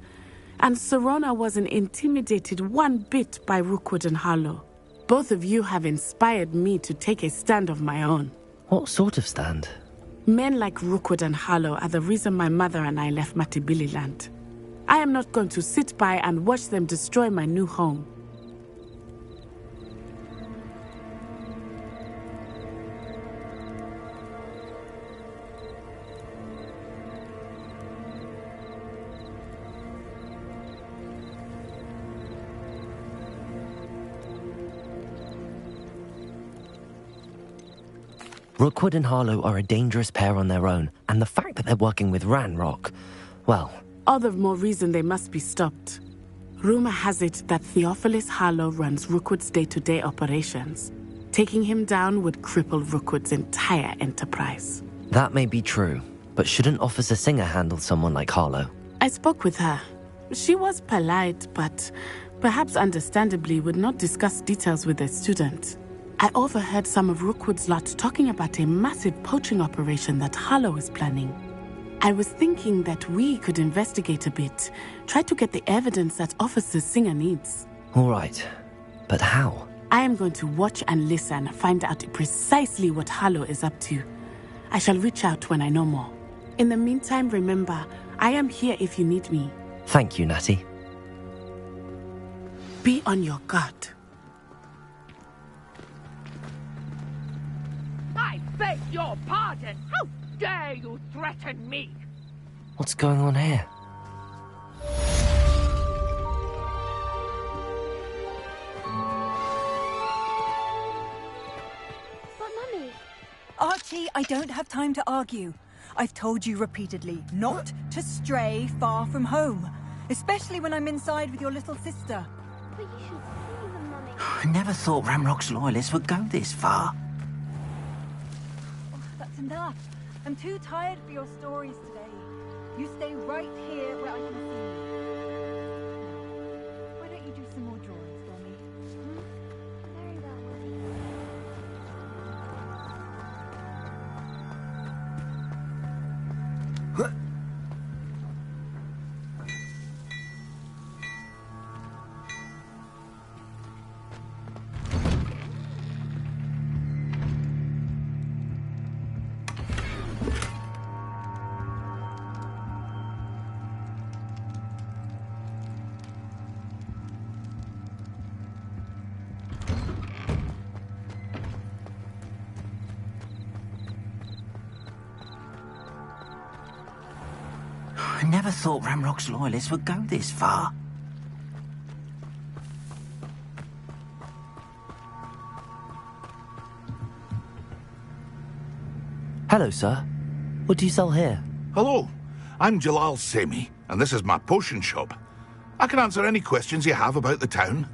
And Serona wasn't intimidated one bit by Rookwood and Harlow. Both of you have inspired me to take a stand of my own. What sort of stand? Men like Rookwood and Harlow are the reason my mother and I left Matabeleland. I am not going to sit by and watch them destroy my new home. Rookwood and Harlow are a dangerous pair on their own, and the fact that they're working with Ranrock, well... All the more reason they must be stopped. Rumor has it that Theophilus Harlow runs Rookwood's day-to-day operations. Taking him down would cripple Rookwood's entire enterprise. That may be true, but shouldn't Officer Singer handle someone like Harlow? I spoke with her. She was polite, but perhaps understandably would not discuss details with a student. I overheard some of Rookwood's lot talking about a massive poaching operation that Harlow is planning. I was thinking that we could investigate a bit, try to get the evidence that Officer Singer needs. All right, but how? I am going to watch and listen, find out precisely what Harlow is up to. I shall reach out when I know more. In the meantime, remember, I am here if you need me. Thank you, Natty. Be on your guard. I beg your pardon! How dare you threaten me? What's going on here? But Mummy... Archie, I don't have time to argue. I've told you repeatedly not to stray far from home. Especially when I'm inside with your little sister. But you should see them, Mummy. I never thought Ramrock's loyalists would go this far. Oh, that's enough. I'm too tired for your stories today. You stay right here where I can see you. Why don't you do some more drawings for me? Very well, Mummy. I never thought Ramrock's loyalists would go this far. Hello, sir. What do you sell here? Hello, I'm Jalal Semi, and this is my potion shop. I can answer any questions you have about the town.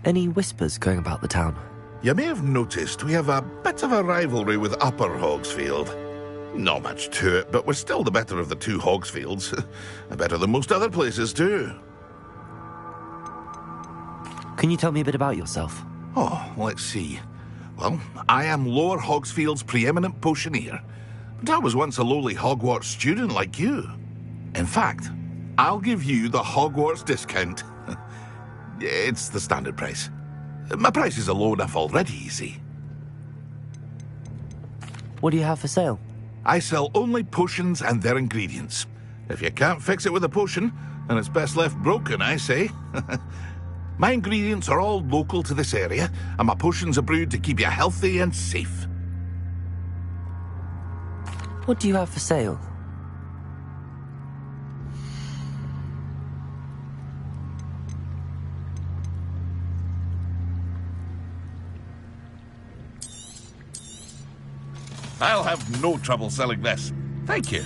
Any whispers going about the town? You may have noticed we have a bit of a rivalry with Upper Hogsfield. Not much to it, but we're still the better of the two Hogsfields. Better than most other places, too. Can you tell me a bit about yourself? Oh, let's see. Well, I am Lower Hogsfield's preeminent potioneer, but I was once a lowly Hogwarts student like you. In fact, I'll give you the Hogwarts discount. It's the standard price. My prices are low enough already, you see. What do you have for sale? I sell only potions and their ingredients. If you can't fix it with a potion, then it's best left broken, I say. My ingredients are all local to this area, and my potions are brewed to keep you healthy and safe. What do you have for sale? I'll have no trouble selling this. Thank you.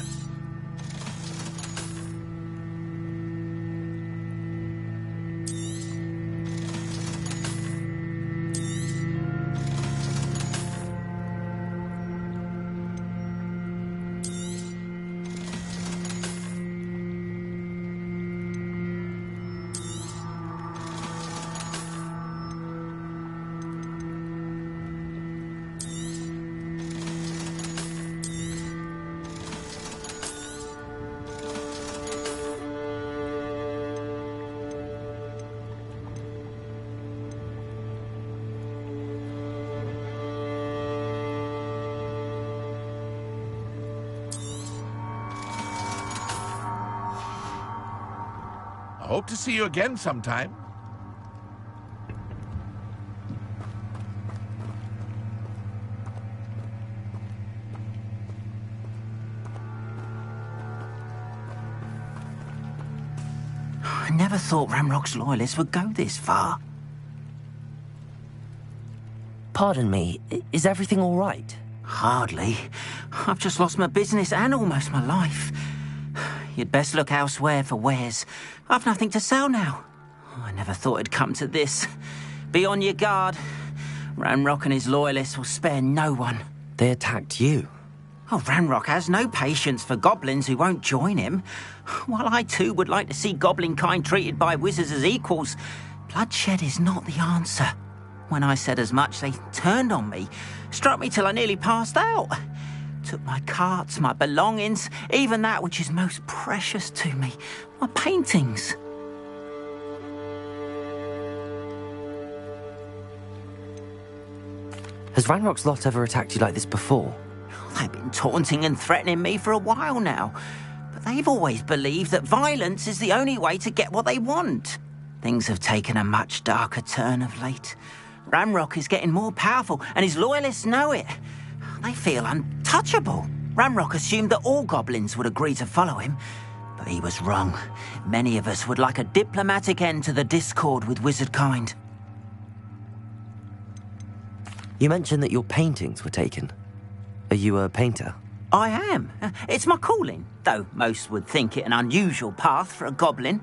I hope to see you again sometime. I never thought Ramrock's loyalists would go this far. Pardon me, is everything all right? Hardly. I've just lost my business and almost my life. You'd best look elsewhere for wares. I've nothing to sell now. I never thought it'd come to this. Be on your guard. Ramrock and his loyalists will spare no one. They attacked you. Oh, Ramrock has no patience for goblins who won't join him. While I too would like to see goblin kind treated by wizards as equals, bloodshed is not the answer. When I said as much, they turned on me, struck me till I nearly passed out. Took my carts, my belongings, even that which is most precious to me, my paintings. Has Ranrock's lot ever attacked you like this before? They've been taunting and threatening me for a while now, but they've always believed that violence is the only way to get what they want. Things have taken a much darker turn of late. Ramrock is getting more powerful, and his loyalists know it. They feel untouchable. Ramrock assumed that all goblins would agree to follow him, but he was wrong. Many of us would like a diplomatic end to the discord with wizard kind. You mentioned that your paintings were taken. Are you a painter? I am. It's my calling, though most would think it an unusual path for a goblin.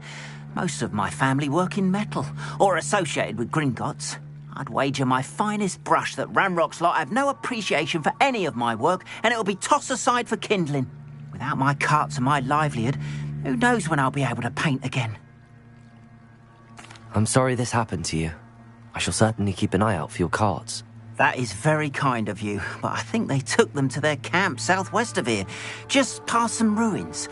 Most of my family work in metal, or associated with Gringotts. I'd wager my finest brush that Ramrock's lot have no appreciation for any of my work, and it'll be tossed aside for kindling. Without my carts and my livelihood, who knows when I'll be able to paint again? I'm sorry this happened to you. I shall certainly keep an eye out for your carts. That is very kind of you, but I think they took them to their camp southwest of here, just past some ruins.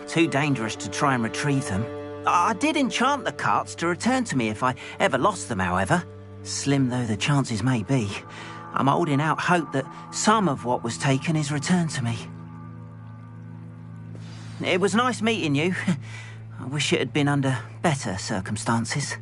Too dangerous to try and retrieve them. I did enchant the carts to return to me if I ever lost them, however. Slim though the chances may be, I'm holding out hope that some of what was taken is returned to me. It was nice meeting you. I wish it had been under better circumstances.